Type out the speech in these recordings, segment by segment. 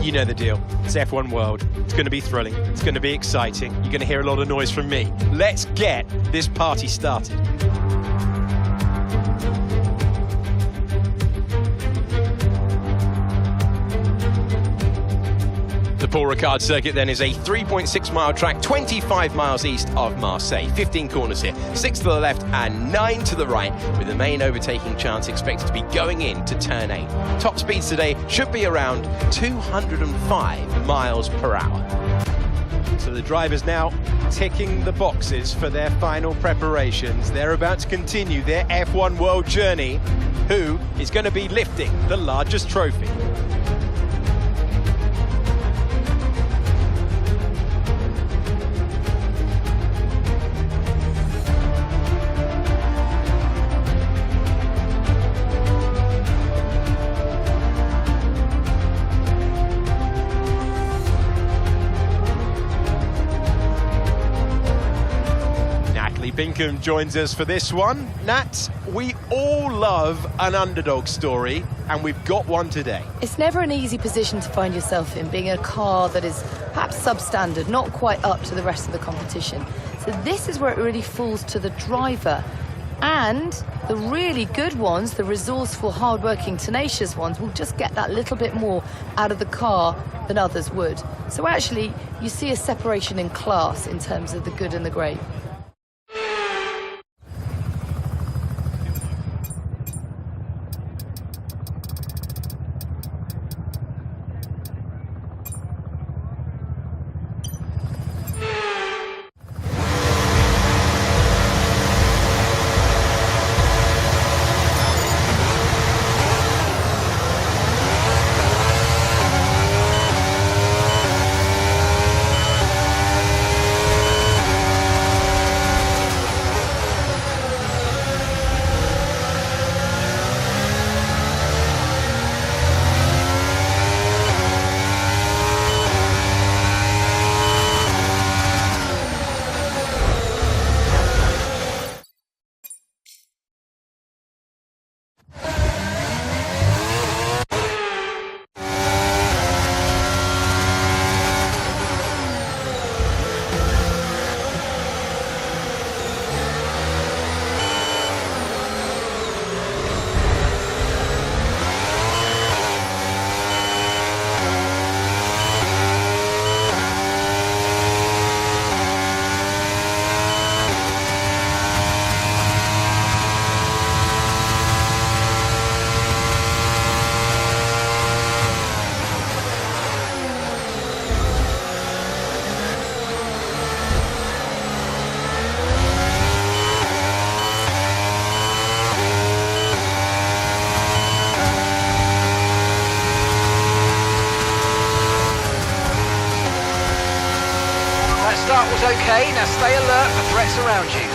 You know the deal. It's F1 World. It's going to be thrilling. It's going to be exciting. You're going to hear a lot of noise from me. Let's get this party started. The Paul Ricard circuit then is a 3.6 mile track, 25 miles east of Marseille. 15 corners here, 6 to the left and 9 to the right, with the main overtaking chance expected to be going into turn 8. Top speeds today should be around 205 miles per hour. So the drivers now ticking the boxes for their final preparations. They're about to continue their F1 World journey. Who is going to be lifting the largest trophy? Binkham joins us for this one. Nat, we all love an underdog story, and we've got one today. It's never an easy position to find yourself in, being a car that is perhaps substandard, not quite up to the rest of the competition. So this is where it really falls to the driver. And the really good ones, the resourceful, hard-working, tenacious ones, will just get that little bit more out of the car than others would. So actually, you see a separation in class in terms of the good and the great. Start was okay, now stay alert for threats around you.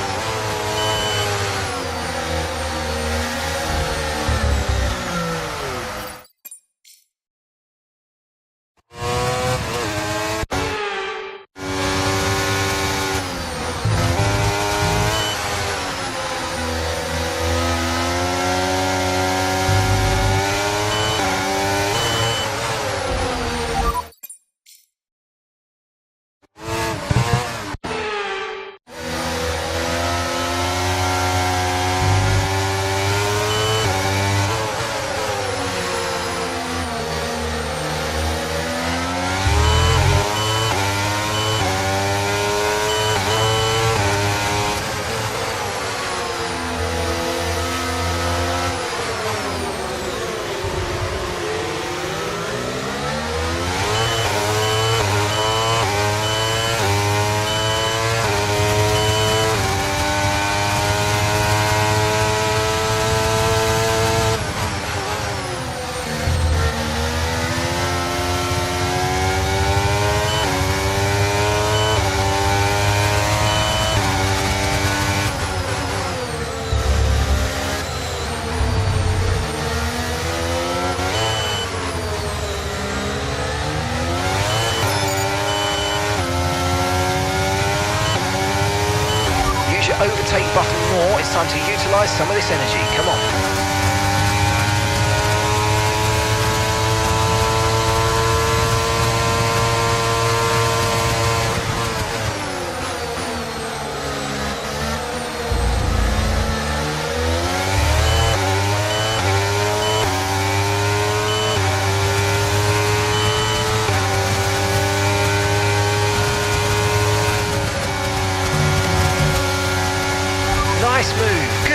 Overtake button more. It's time to utilise some of this energy. Come on.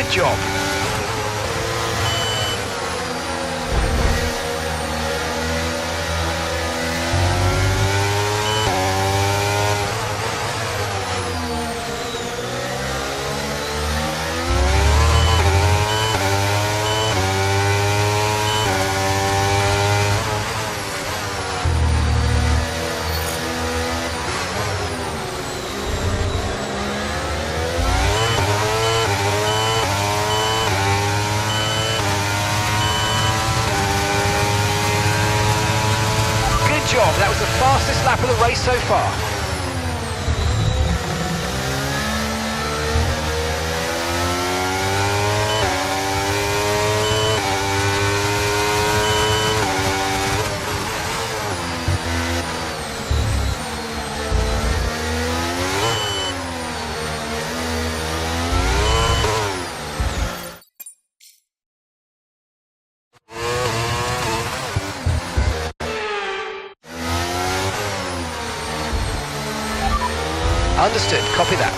Good job. That was the fastest lap of the race so far. Understood, copy that.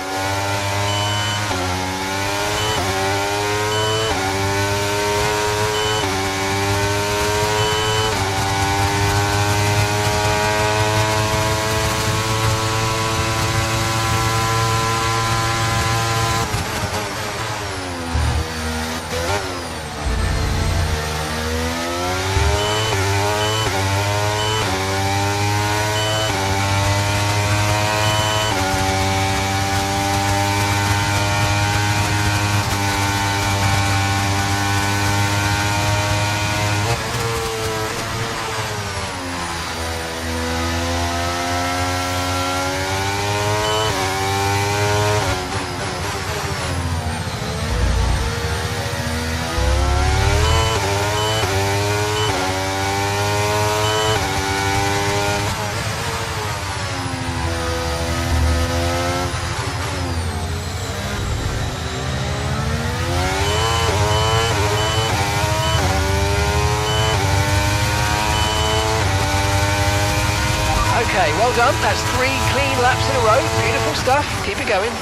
Okay, well done. That's 3 clean laps in a row. Beautiful stuff. Keep it going.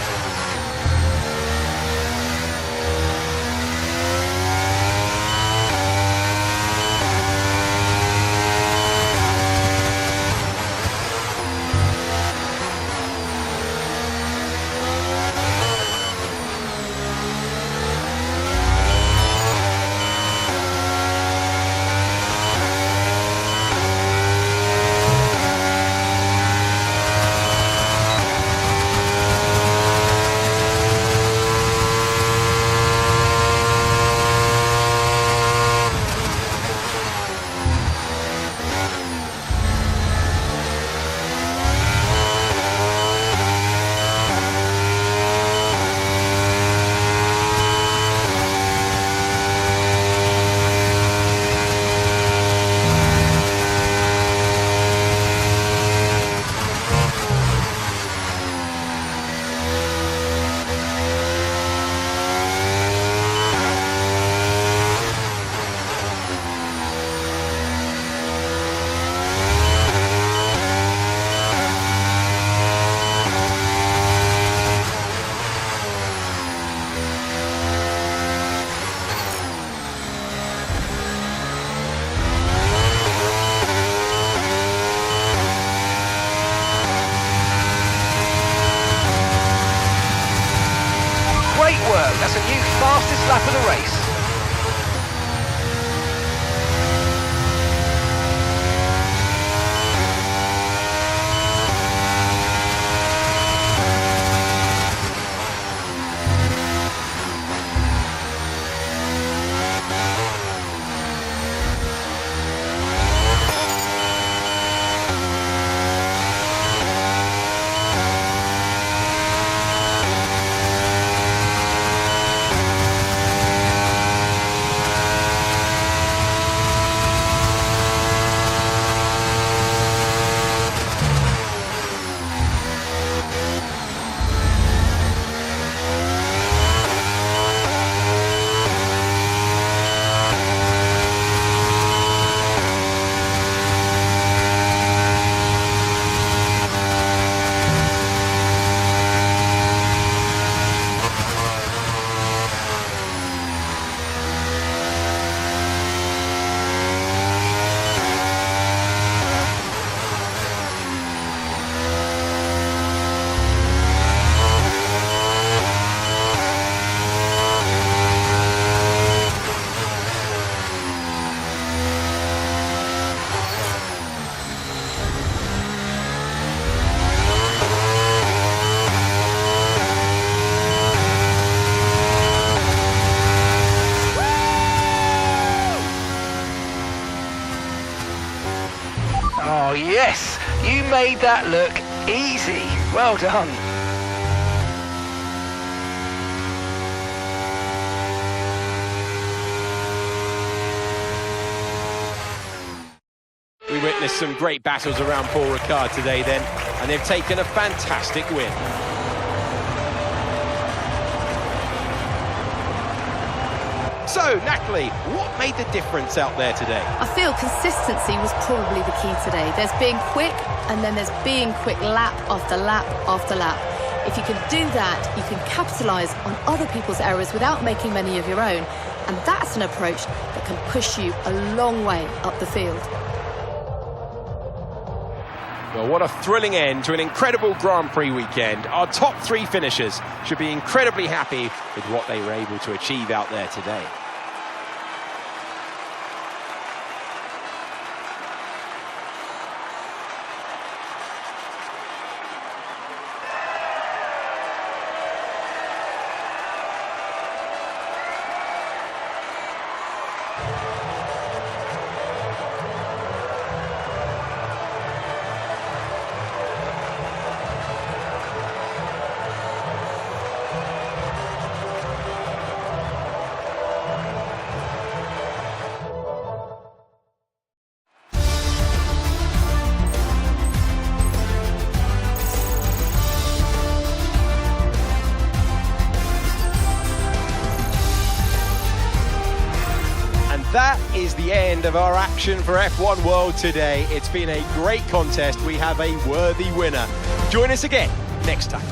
That's a new fastest lap of the race. made that look easy. Well done. We witnessed some great battles around Paul Ricard today then, and they've taken a fantastic win. So, Natalie, what made the difference out there today? I feel consistency was probably the key today. There's being quick, and then there's being quick lap after lap after lap. If you can do that, you can capitalise on other people's errors without making many of your own. And that's an approach that can push you a long way up the field. Well, what a thrilling end to an incredible Grand Prix weekend. Our top 3 finishers should be incredibly happy with what they were able to achieve out there today. That is the end of our action for F1 World today. It's been a great contest. We have a worthy winner. Join us again next time.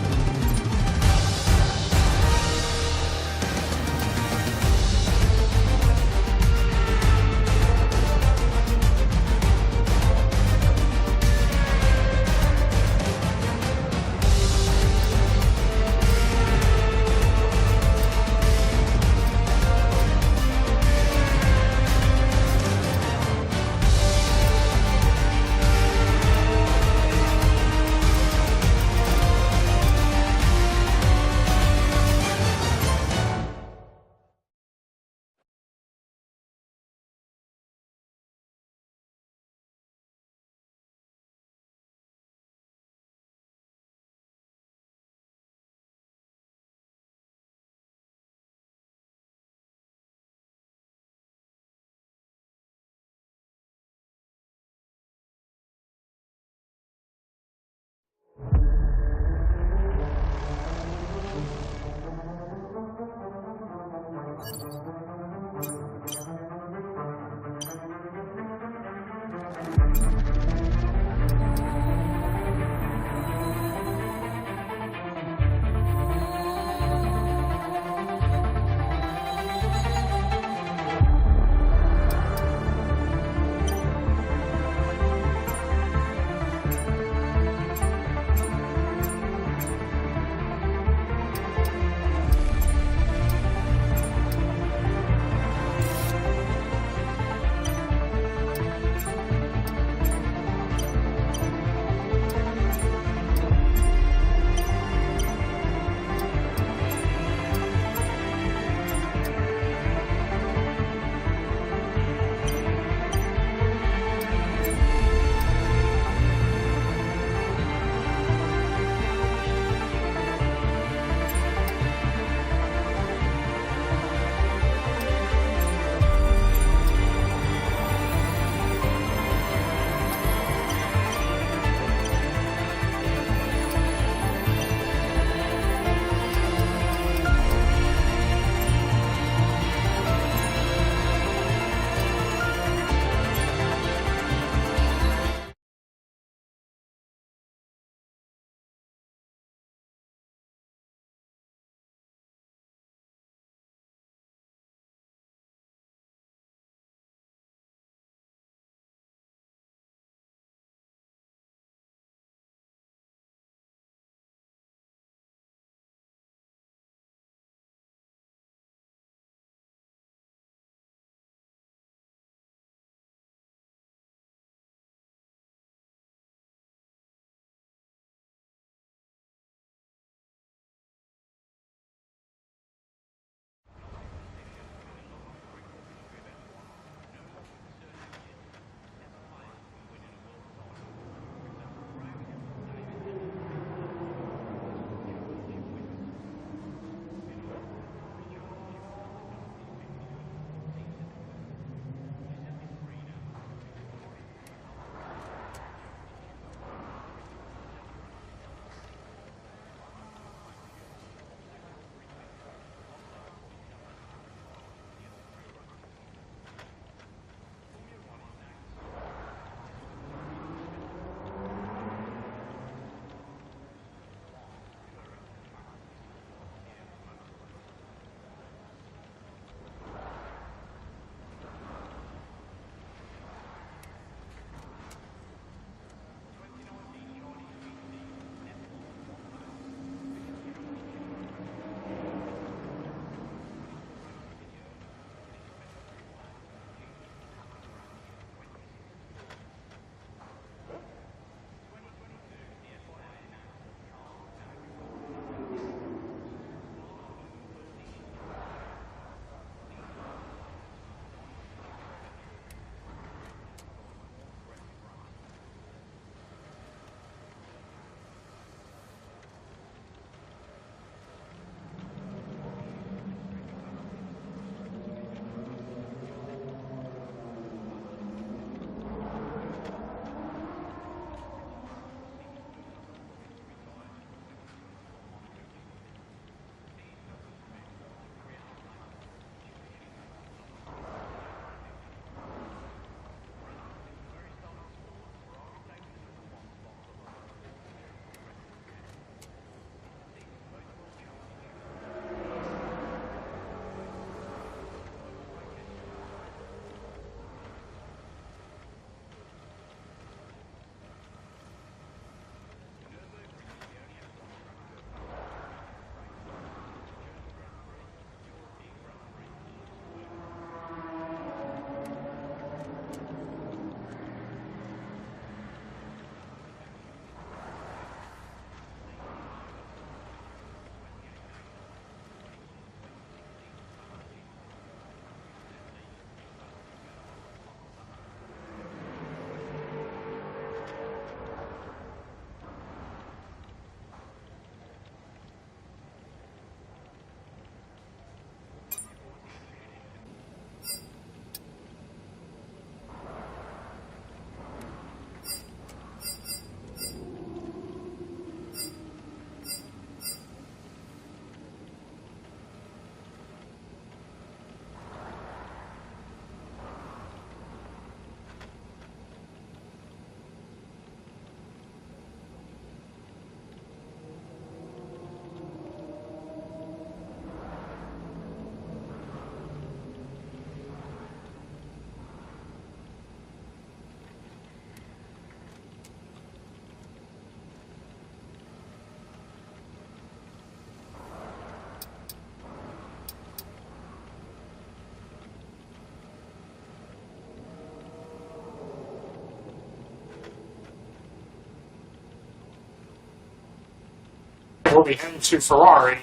will be heading to Ferrari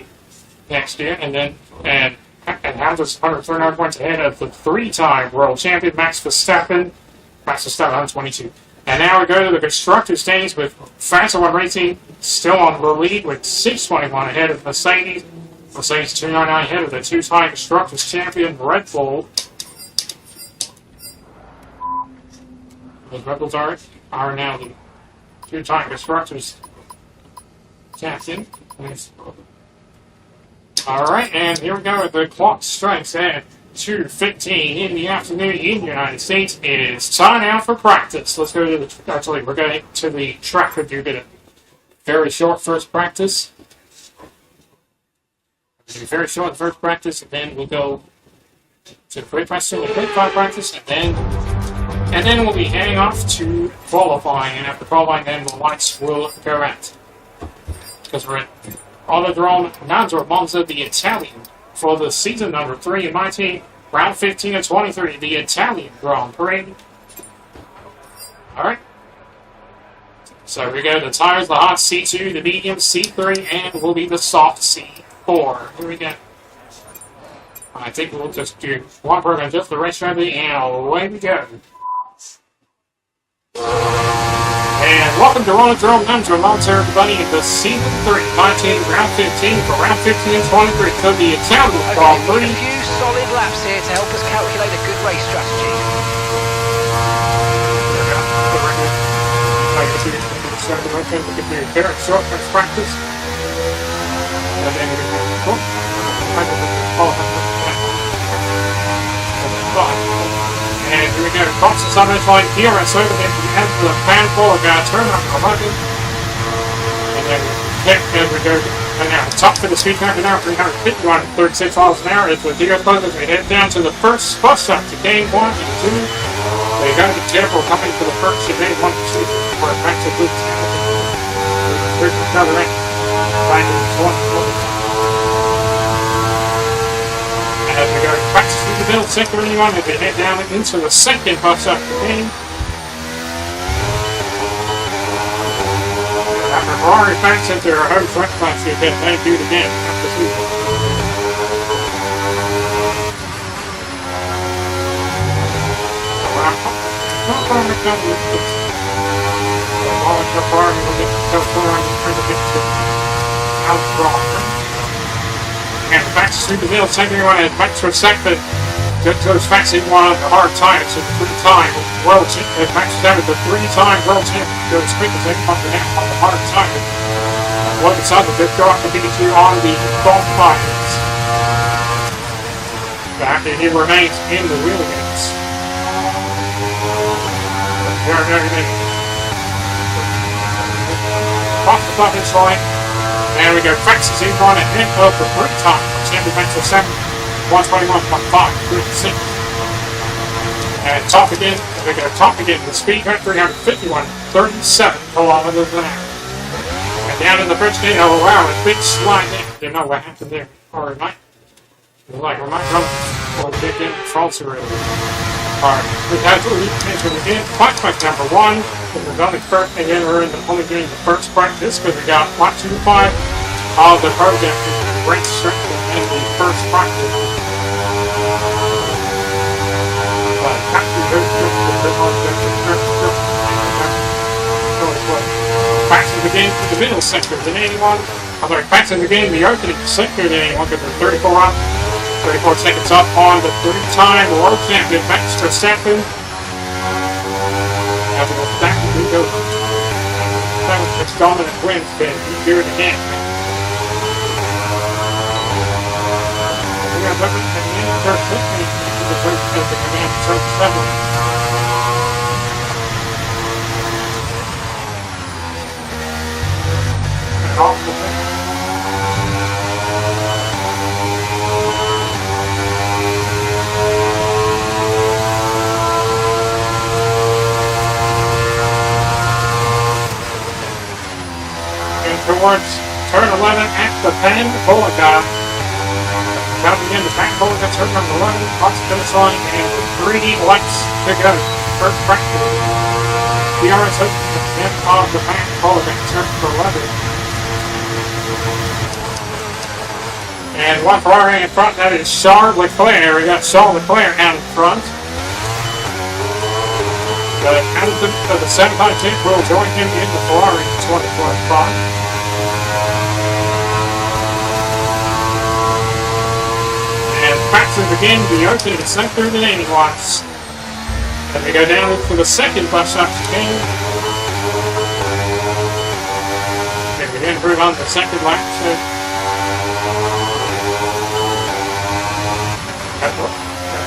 next year, and Hamilton's 139 points ahead of the three-time world champion Max Verstappen. Max Verstappen 122. And now we go to the constructors' standings with Formula One Racing still on the lead with 621 ahead of Mercedes. Mercedes 299 ahead of the two-time constructors champion Red Bull. The Red Bulls are now the two-time constructors champion. Alright, and here we go. The clock strikes at 2:15 in the afternoon in the United States. It is time now for practice. Let's go to the... Actually, we're going to the track review. Get a very short first practice. Very short first practice, and then we'll go to the quick practice, the quick five practice, and then we'll be heading off to qualifying. And after qualifying, then the lights will go out because we're at Autodrome Nandro Monza, the Italian, for the season number 3 in my team, round 15 of 23, the Italian Grand Prix. Alright. So here we go. The tires, the hot C2, the medium C3, and will be the soft C4. Here we go. I think we'll just do one program, just the race strategy, and away we go. And welcome to Autodrome Nandro Monza, everybody, in the season 3, my team, round 15 for round 15 and 23. So the Italian Grand Prix. A few solid laps here to help us calculate a good race strategy. Very short practice. And then and here we go. Cross the summit line here, and so then we have the fan full of turn up 11. And then as we go, and now top for the speed count now, 351 at 36 miles an hour. As the video closes, we head down to the first bus stop to game 1 and 2. So you gotta be careful coming to the first to game 1 and 2 where it makes a good sound. There's another rank. As we go practice through the middle sector, anyone as we head down into the second bus up the game. After Ferrari fans into their home front class, they do it again after season. And Max through the middle, taking away at Max Verstappen. Goes Max in one of the hard times, so 3-time world champion. Max Verstappen, the 3-time world champion, goes quick as they come on the hard time. What it's other good go up to beat you on the golf fires. Back and he remains in the wheel gates. Off the finish line. And we go, Max is in one ahead of the 3-time champion Max Verstappen, 121.5, 36. And top again, we go top again, the speed cut 351, 37 kilometers an hour. And down in the first gate, oh wow, a big slide there. Didn't know what happened there. Or it might, we might run for a big in false already. Alright, we have to attention again. Point number 1. We're only first, and then we're only doing the first practice because we got 1, 2, 5 of the program race strength in the first practice. Practice again for the middle sector. Did anyone? I'm sorry, practice again the opening sector. Did anyone get the 34 seconds up on the 3-time world champion Max Verstappen? As we go back to the it's dominant wins, then you do it again. We got weapons at the end of the first second to the first second command turn 7. And off the thing. Towards turn 11 at the Pan Polika. Counting in the Pan Polika, turn number 11, across the finish line, and 3 laps to go. First practice. DRS open at the end of the Pan Polika, turn number 11. And one Ferrari in front, that is Charles Leclerc. We got Charles Leclerc out in front. The Hamilton of the 7-time champ will join him in the Ferrari 2025. Practice again, the opening sector than anyone. And we go down for the second bus stop again. And we then move on to the second lap. So that's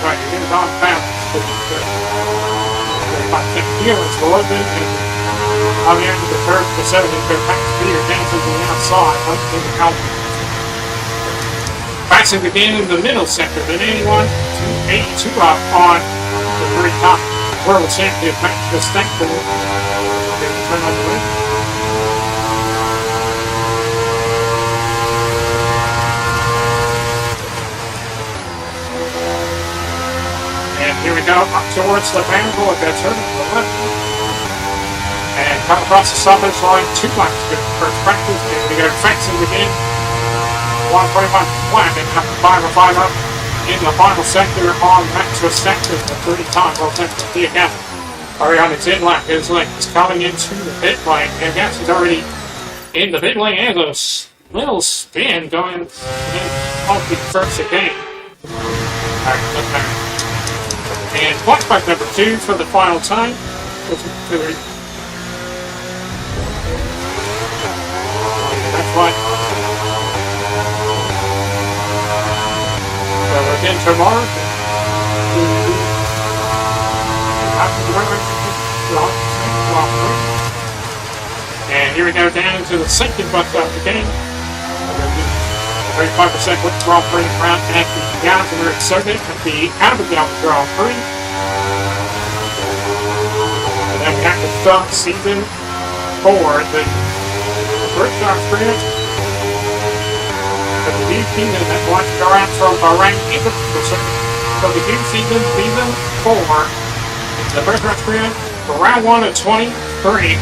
right, you get it on fast. About 10 kilos for it, and on the end of the third, the 7th, the practice speeder dances to the outside, up in the counter. Passing again in the middle sector, then 81 to 82 up on the very top world champion, Max Verstappen. Turn on the left. And here we go, up towards the Vanderbilt, we've got turn to the left. And come across the stoppage line, 2 laps to first practice. And we go Faxon again. 125 flat and have to 5 up in the final sector on Max Verstappen, the 3-time world champion again. Already on his in lap, his leg is coming into the pit lane, and Gas is already in the pit lane, and a little spin going on the first again. And point back number 2 for the final time. That's right. Again tomorrow. And here we go down into the second bus stop again. 35% with Grand Prix round at the Gallagher circuit at the Abigail Grand Prix. And then we have to start season 4, the first Grand Prix. The new season that wants to go out from Bahrain into the circuit. So the new season 4, the first race period for round 1 of 23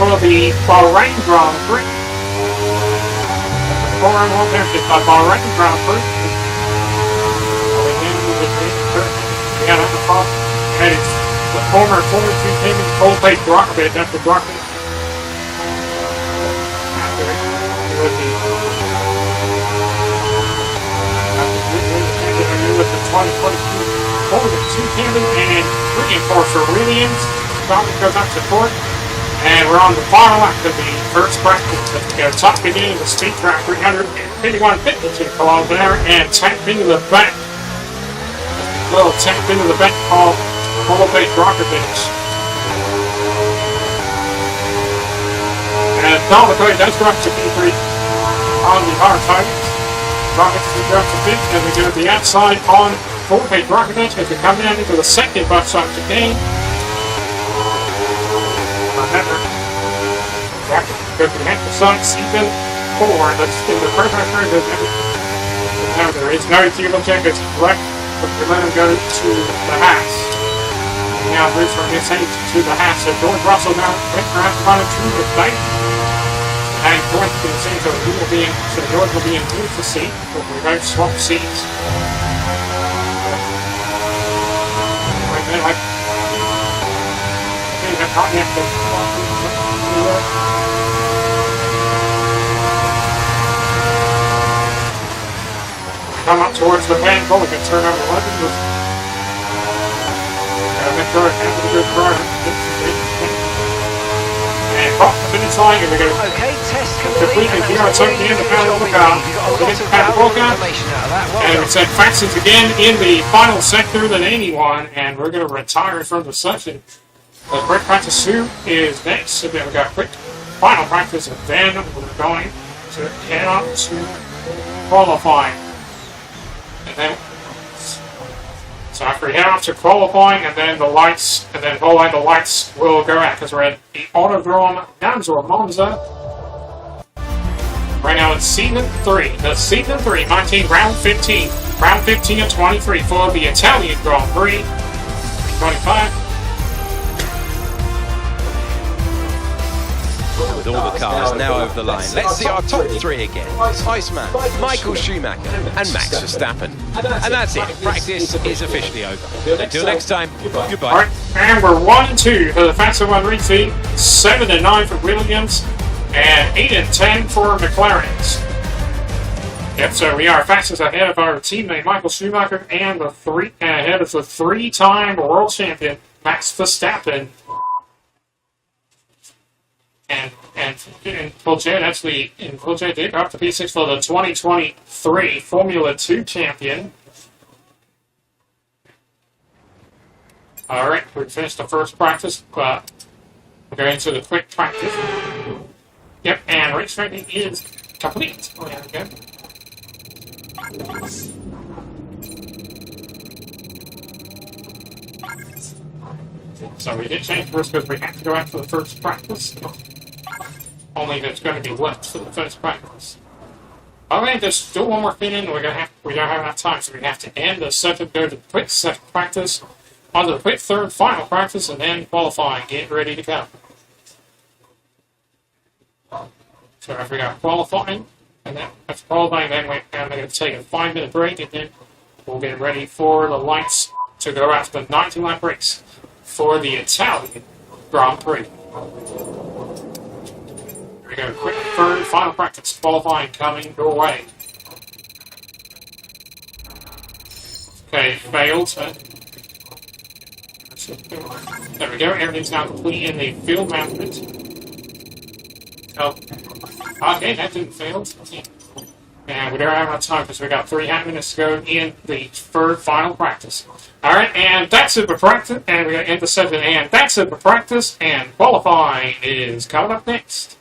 for the Bahrain Grand Prix. The 4-round one there is the Bahrain Grand Prix. We got on the top, and it's the former 42 team Coldplay Drogovic. That's the Drogovic. After it was the with the 2022 Formula 2 Camry and reinforcer Williams. Probably goes up to court. And we're on the final lap of the first practice. We go top beginning of the speed track, 351.52 kilometers an hour, and tap into the back. A little tap into the back called Coldplay Drogovic. And Don McCoy does go up to P3 on the hard tires. Rockets to go up to 5th, and we go to the outside on 4-page Rockets as we come down into the second bus stop today. Remember, Rockets go to the outside, season 4. That's in the first record. Remember, there is no fuel check, it's correct, but we let him go to the Haas. He now moves from his H to the Haas. So George Russell now went around the front to the bank. And George can see, so George will be in beautiful seat, but we won't swap seats. Right there, I think I've got yet to come up towards the van, we can turn over 11. Make sure it's a good car. And across the finish line, and we're going to test complete. And here it's opening in the panel of the car. And it said Faxons again in the final sector than anyone, and we're going to retire from the session. The quick practice 2 is next, so then we've got quick final practice, and then we're going to head on to qualifying. And then, so after we head off to qualifying, and then the lights, and then all the lights will go out, because we're at the Autodrome Nizza Monza. Right now it's season 3. The season 3, 19, round 15. Round 15 of 23 for the Italian Grand Prix. 25. with all the cars now over the line. Let's see our top three again. Iceman, Michael Schumacher and Max Verstappen. And that's it. Practice is officially over. Until next time, goodbye. Alright, and we're 1-2 for the Fastest 1 Ring team, 7-9 for Williams, and 8-10 for McLaren's. Yep, so we are fastest ahead of our teammate Michael Schumacher and ahead of the three-time world champion Max Verstappen. And Peugeot did go up to P6 for the 2023 Formula 2 champion. Alright, we finished the first practice, but we're going to the quick practice. Yep, and race training is complete. Oh, yeah, okay. So we did change first because we have to go out for the first practice. Only there's going to be left for the first practice. Okay, there's still one more thing in. We don't have enough time, so we have to end the second, go to the quick second practice, on to the quick third final practice, and then qualifying. Get ready to go. So after we got qualifying, and then after qualifying, then we're going to take a 5-minute break, and then we'll get ready for the lights to go out to the 90-lap race for the Italian Grand Prix. Here we go, quick third final practice, qualifying coming your way. Okay, failed. There we go, everything's now complete in the field management. Oh, okay, that didn't fail. And we don't have enough time because we got 3.5 minutes to go in the third final practice. Alright, and that's it for practice, and we're going to end the session, and that's it for practice, and qualifying is coming up next.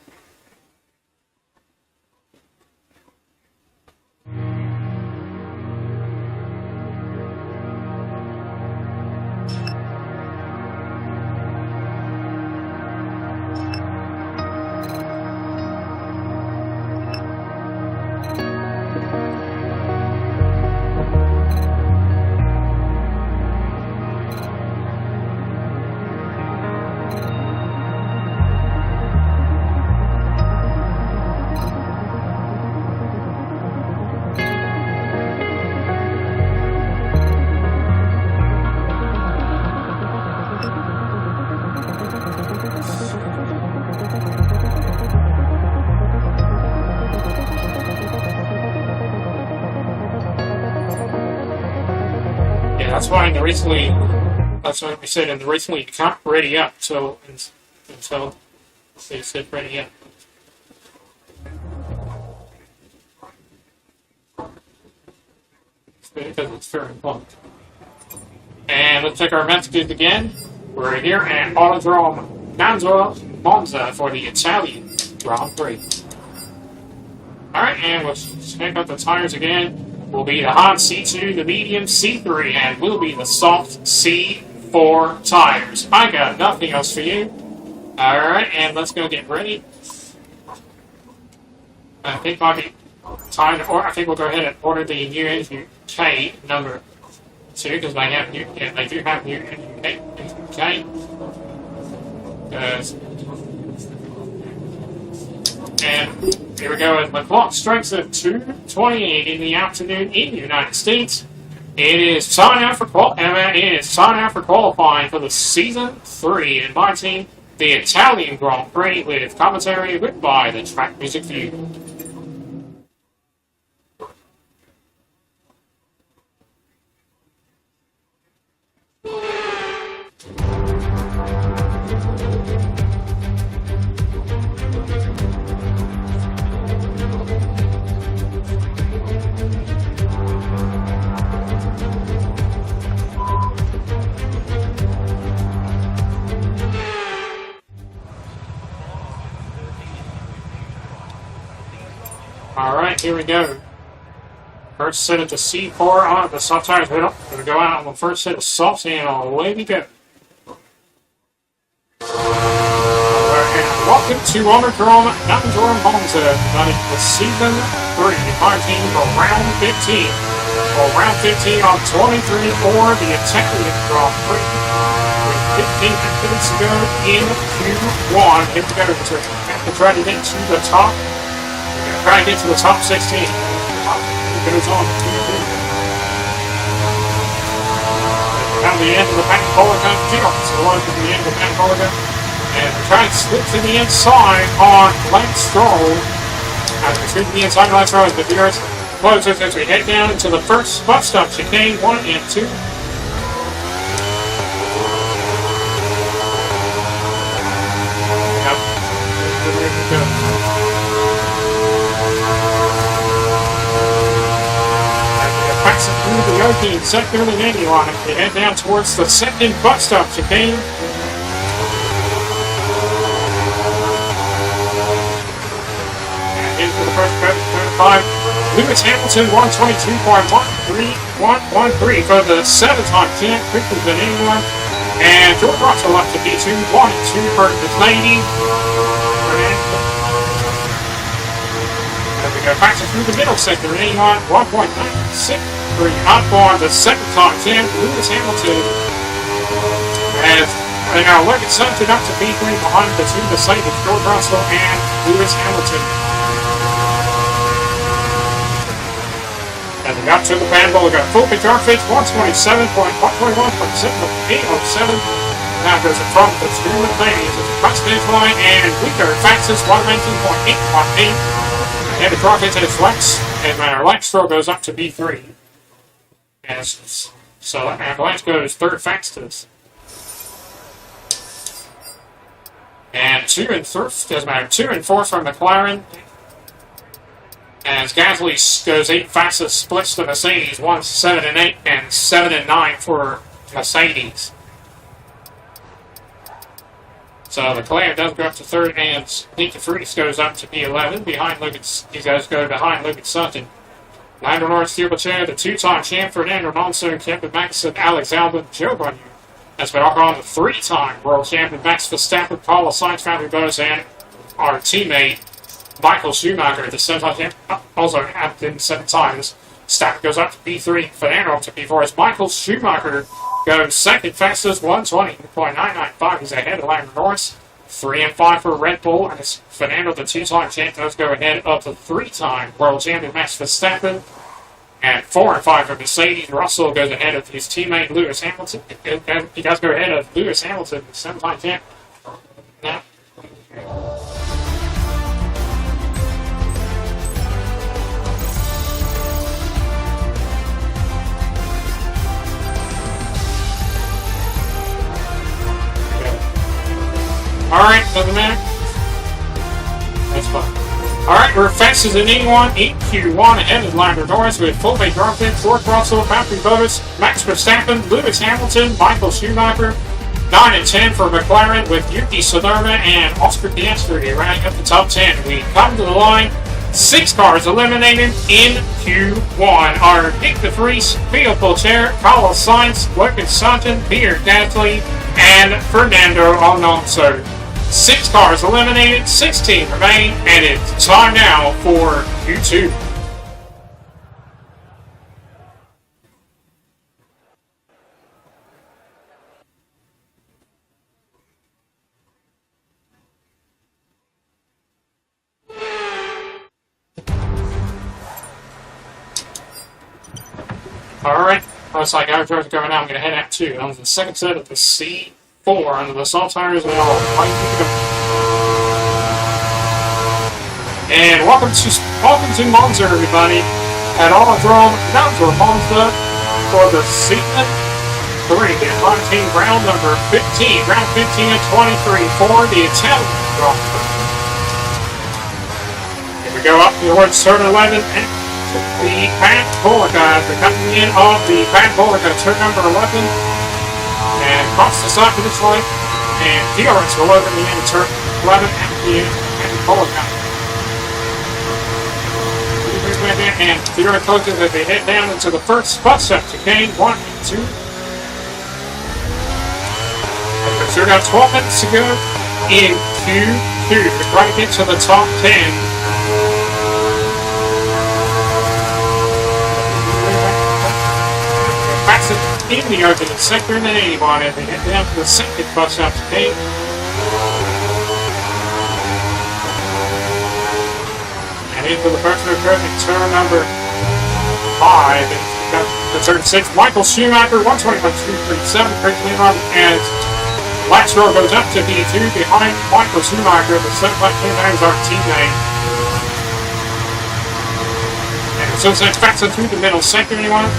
That's why in the recently, that's what we said in the recently, you can't ready up until they said ready up. Because it's very important. And let's check our messages again. We're here at Autodrome Nando Monza for the Italian Grand Prix. Alright, and let's check out the tires again. Will be the hot C2, the medium C3, and will be the soft C4 tires. I got nothing else for you. Alright, and let's go get ready. I think might be time to order. I think we'll go ahead and order the new NUK number 2 because they have new. Yeah, they do have new NUK. And here we go, and the clock strikes at 2:28 in the afternoon in the United States. It is time out for qualifying for the Season 3, and my team, the Italian Grand Prix, with commentary written by the Track Music View. Alright, here we go. First set of the C4 on the soft tires. We're going to go out on the first set of softs, and away we go. Welcome to Autodrome Nando Monza, running the Season 3 fighting for round 15. For round 15 on 23 for the Italian Grand Prix. With 15 minutes to go in Q1. Here we go. to try to get to the top. Try to get to the top 16. It goes on. Now the end of the Pan-Polica, George, the one to the end of the Pan-Polica. And try to slip to the inside on Lance Stroll. As we slip to the inside on Lance Stroll, the George closes as we head down into the first bus stop, chicane 1 and 2. Yep. Passing through the Yogi sector of the 80 line. We head down towards the second bus stop, chicane. And into the first 5. Lewis Hamilton 122.13113 for the 7-time champ, quicker than anyone. And George Russell up to P2, 1 and 2 for the lady. And we go passing through the middle sector, 81, 1.963 out for the 2nd-time champ, Lewis Hamilton. As they now look at something up to P3 behind the two Mercedes, George Russell and Lewis Hamilton. And we got to the Pan-Polica. Full pitch arc pitch, 127.121 for the 7. Now goes in front of the two ladies at the front finish line, and Weaker fastest 119.818. And the car pitch is Lex, and our Lex throw goes up to B3. And so Avalanche goes 3rd fastest. And 2 and 3, doesn't matter, 2 and 4 from McLaren. As Gasly goes 8 fastest, splits to Mercedes, 1, 7 and 8, and 7 and 9 for Mercedes. So Leclerc does go up to 3rd, and Nick DeVries goes up to P11. Behind Lucas, he goes behind Lucas Sutton. Lando Norris, Theo Chair, the 2-time champ, Fernando Alonso, Kevin Magnussen, Alex Albon, Joe Bunyan. Has been on the 3-time world champion, Max Verstappen, Carlos Sainz, Fabio Bottas, and our teammate Michael Schumacher, the 7-time champ, also happened 7 times. Verstappen goes up to P3, Fernando up to P4 as Michael Schumacher goes 2nd fastest, 120.995. He's ahead of Lando Norris. 3 and 5 for Red Bull, and as Fernando, the 2-time champ, does go ahead of the 3-time world champion Max Verstappen. And 4 and 5 for Mercedes. Russell goes ahead of his teammate Lewis Hamilton. He does go ahead of Lewis Hamilton, the 7-time champ. Now, alright, doesn't matter. That's fine. Alright, we're fastest in E1, EQ1 ahead of Lando Norris with full page Darkman, George Russell, Patrick Bottas, Max Verstappen, Lewis Hamilton, Michael Schumacher, 9 and 10 for McLaren with Yuki Tsunoda and Oscar Piastri rounding up the top 10. We come to the line, 6 cars eliminated in Q1 are Nick DeVries, Theo Pocher, Carlos Sainz, Lucas Sutton, Pierre Gasly, and Fernando Alonso. 6 cars eliminated, 16 remain, and it's time now for Q2. Alright, looks like our driver's going out. I'm going to head out too. On the second set of the C4 under the salt tires, and all and welcome to Monza, everybody, at Autodrome Monza for the season 3, the F1 team round number 15, round 15 and 23 for the Italian Grand Prix. Here we go up towards turn 11 and the Pan-Polica, the coming in of the Pan-Polica, turn number 11, and cross the start finish line, and DRS will open the end of turn 11 at the Pan-Polica. And DRS closes as they head down into the first spot set, chicane 1 and 2. And we've still got 12 minutes to go in Q2 to try to get to the top 10. In the opening sector in the 81 as they head down to the second bus stop today. And into the first of the turn number 5. And the turn 6. Michael Schumacher, 121.237. Great clean run as Blackstroll goes up to P2 behind Michael Schumacher. The second lap came down as our teammate. And so it's faster through the middle sector, anyone?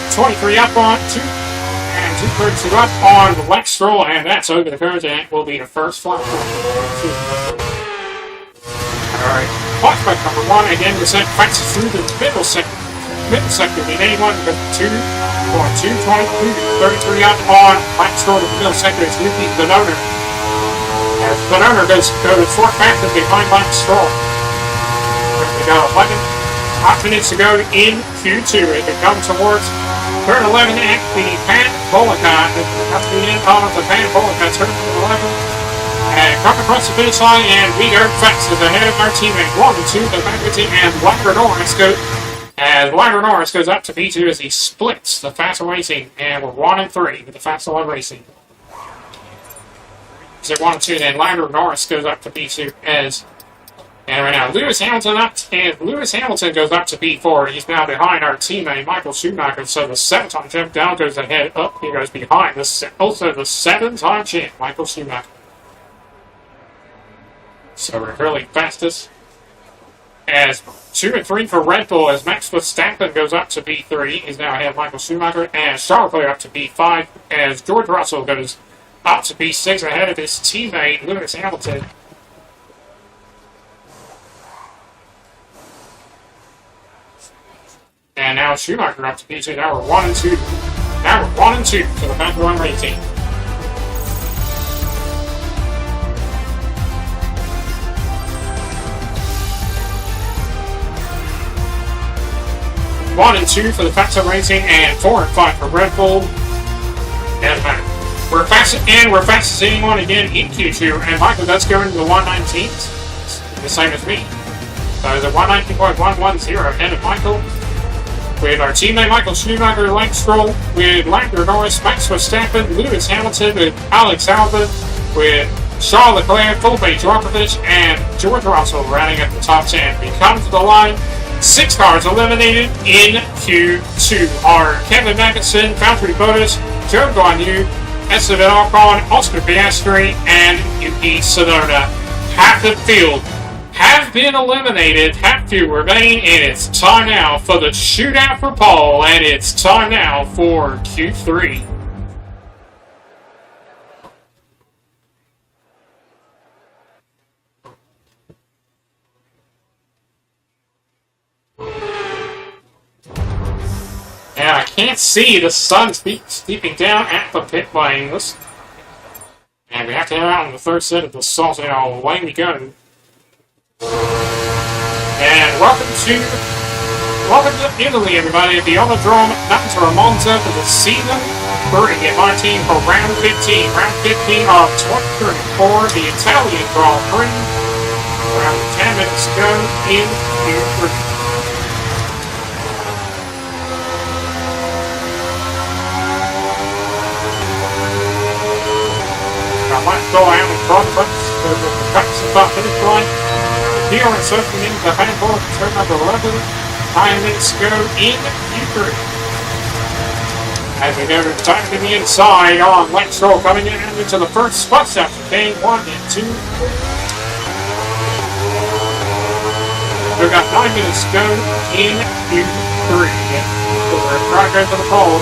23 up on 2. And 232 up on Blackstroll. And that's over the curve. And it will be the first flat. Alright. Flashback number 1. Again, we're sent faster through the middle sector. Middle sector in A1 with 2 for 222, 33 up on Blackstroll to the middle sector is Yuki Tsunoda. As Tsunoda goes 4 fastest behind Blackstroll. We got 5 minutes to go in Q2 as we come towards turn 11 at the Pan Bolica. That's the end of the Pan Bolica turn 11. And come across the finish line, and we are fastest ahead of our teammate 1 and 2, the McVitie and Lando Norris go. As Lando Norris goes up to P2 as he splits the Faster Racing, and we're 1 and 3 with the Faster Love Racing. So 1 and 2, then Lando Norris goes up to P2 as. And right now, Lewis Hamilton goes up to P4. He's now behind our teammate Michael Schumacher. So the 7-time champ down goes ahead. Up he goes behind. Also the 7-time champ Michael Schumacher. So we're really fastest. As 2 and 3 for Red Bull, as Max Verstappen goes up to B3. He's now ahead of Michael Schumacher. And Charles Leclerc up to B5. As George Russell goes up to B6 ahead of his teammate Lewis Hamilton. And now Schumacher up to P2. Now we're 1 and 2. Now we're 1 and 2 for the Formula 1 rating. One and 2 for the Factor Racing, and 4 and 5 for Red Bull. Doesn't matter. We're fast as anyone again in Q2, and Michael does go into the 119s, the same as me. So it's a 119.110 ahead of Michael. With our teammate Michael Schumacher, Blackstroll, with Lando Norris, Max Verstappen, Lewis Hamilton, with Alex Albon, with Charles Leclerc, Felipe Drugovich, and George Russell running at the top 10. We come to the line. 6 cars eliminated in Q2 are Kevin Magnussen, Valtteri Bottas, Joe Guan Yu, Esteban Ocon, Oscar Piastri, and Yuki Tsunoda. Half the field have been eliminated, half few remain, and it's time now for the shootout for pole, and it's time now for Q3. And I can't see the sun steeping down at the pit lane. And we have to head out on the third set of the salt, and away we go. And welcome to Italy, everybody, at the Velodrome Monza for the season 3 at my team for round 15. Round 15 of 2034, the Italian Grand Prix. Around 10 minutes to go in Q3. I might go out in front of us to the cuts of the finish line. Here are circling into the handball to turn number 11. 9 minutes to go in Q3. As we go to the time to the inside on Blackstroll coming in into the first spot after K1 and 2. We've got 9 minutes to go in Q3. So we're right there to the pole.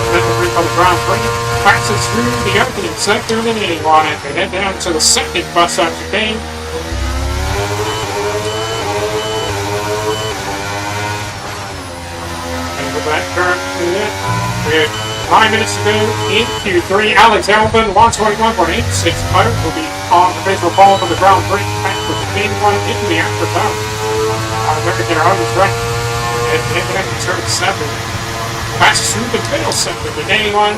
Then we're for the Grand Prix. Passes through the opening sector of the leading one and we head down to the second bus up to Kane. And with that curve to it, with 9 minutes to go in Q3, Alex Albon, 121.860 will be on the visual pole for the Grand Prix. Back to the main one into the afterthought. I'll never get our own track. And heading up to turn 7. Passes through the middle sector of the main one.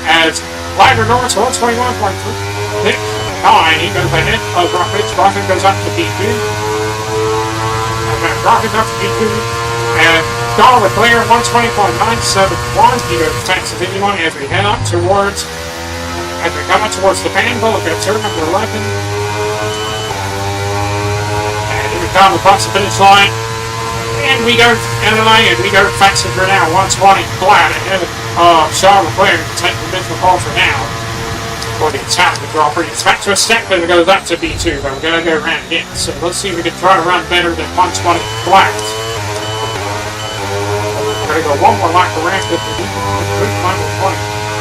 As Lando Norris, 121.9, he goes ahead of Rocket. Rocket goes up to P2. And then Rocket up to P2. And Charles Leclerc, 120.971. He goes as fast as anyone as we head up towards, as we come up towards the Pan Bolica, turn number 11. come across the finish line. And we go and we go faster for now, 120 flat ahead of Charles Leclerc to take the provisional pole for now. For the Italian Grand Prix. It's back to a second, it goes up to B2, but we're going to go around again. So let's see if we can try to run better than 120 flat. We're going to go one more lap around with the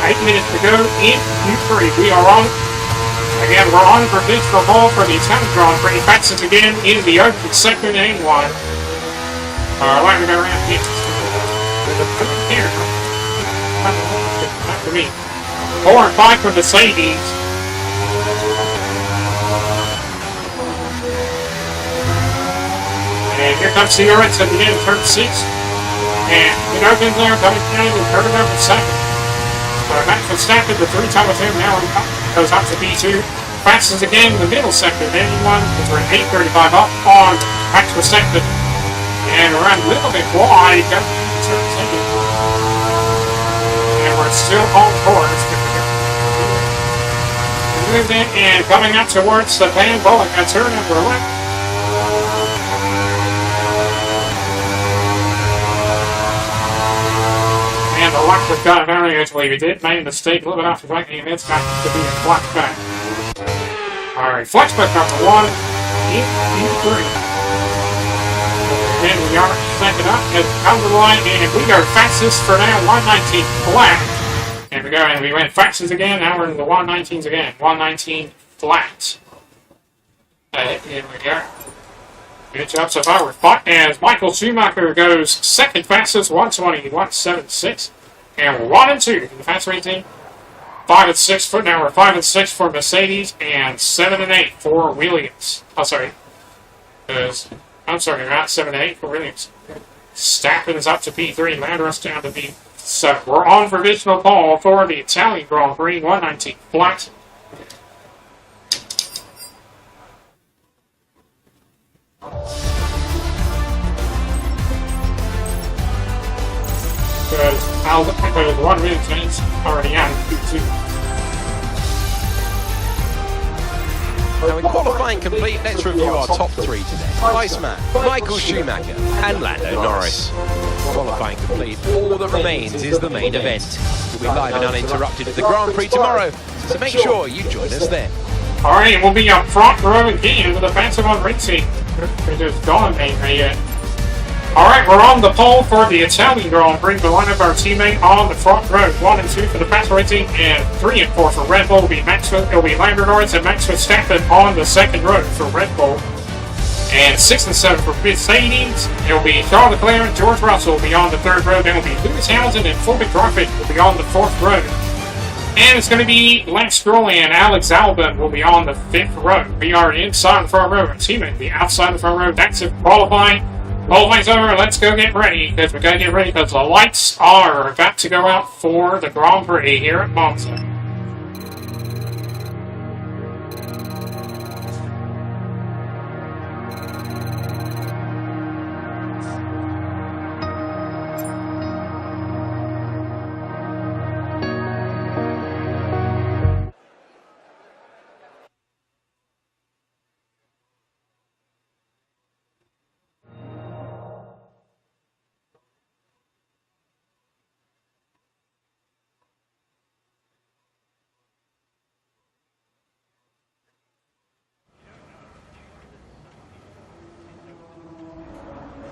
8 minutes to go in Q3. We are on. Again, we're on provisional pole for the Italian Grand Prix. Fastest again in the open second and one. Alright, we go around here. Here. Not for me. 4 and 5 for Mercedes. And here comes Cigarettes at the end of turn 6. And it opens there, coming down in turn number 7. So Max Verstappen, the 3-time attempt now goes up to B2. Fastest again in the middle sector. Anyone is we're 8:35 up on Max Verstappen. And around a little bit wide, got turn 10. And we're still on course. Moved in and coming up towards the Van Bullock at turn number 11. And the luck was got very easily. We did make a mistake a little bit after the and it's got to be a flat back. Alright, flex back number 1 in Q3. And we are second up as come to the line, and we go fastest for now, 119 flat. And we go, and we went fastest again, now we're in the 119s again, 119 flat. Here we go. Good job so far. We're fought as Michael Schumacher goes second fastest, 120, 176. And we're 1 and 2 in the fast rating. 5 and 6 for now, we're 5 and 6 for Mercedes, and 7 and 8 for Williams. Oh, sorry. I'm sorry, not 7 and 8 for Williams. Stappen is up to P3, Landers down to P7. We're on provisional pole for the Italian Grand Prix, 119 flat. Because 1 minute already out of P2. Now in qualifying complete, let's review our top 3 today. Iceman, Michael Schumacher and Lando Norris. Qualifying complete, all that remains is the main event. We'll be live and uninterrupted at the Grand Prix tomorrow, so make sure you join us then. Alright, we'll be up front row again with the Phantom on Racing. It's gone, mate. Alright, we're on the pole for the Italian Grand Prix. We'll line up our teammate on the front row. 1 and 2 for the Phantom Racing, and 3 and 4 for Red Bull. It'll be Lando Norris and Max Verstappen on the second row for Red Bull. And 6 and 7 for Mercedes. It'll be Charles Leclerc and George Russell will be on the third row. Then it'll be Lewis Hamilton and Fulvio Grafit will be on the fourth row. And it's going to be Lance Stroll and Alex Albon will be on the fifth row. We are inside the front row. Our teammate will be outside the front row. That's it. Qualifying. Qualifying's over. Let's go get ready, because we got to get ready because the lights are about to go out for the Grand Prix here at Monza.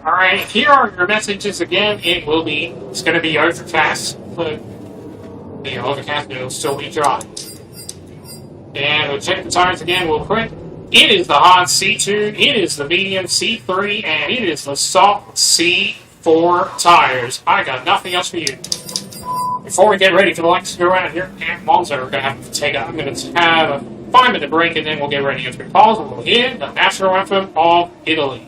Alright, here are your messages again. It's going to be overcast, but overcast, but it'll still be dry. And we'll check the tires again real quick. It is the hot C2, it is the medium C3, and it is the soft C4 tires. I got nothing else for you. Before we get ready for the lights to go out here at Monza, we're going to have to take I'm going to have a 5-minute break, and then we'll get ready. As we pause, we'll hear the national anthem of Italy.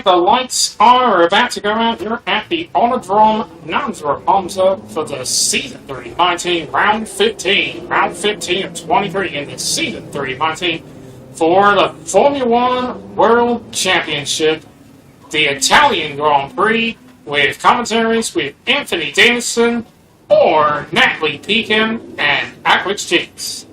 And the lights are about to go out here at the Autodrome Nansra Monza for the Season 3 My Team Round 15. Round 15 of 23 in the Season 3 My Team for the Formula 1 World Championship, the Italian Grand Prix, with commentaries with Anthony Davison or Natalie Pekin and Alex Jinks.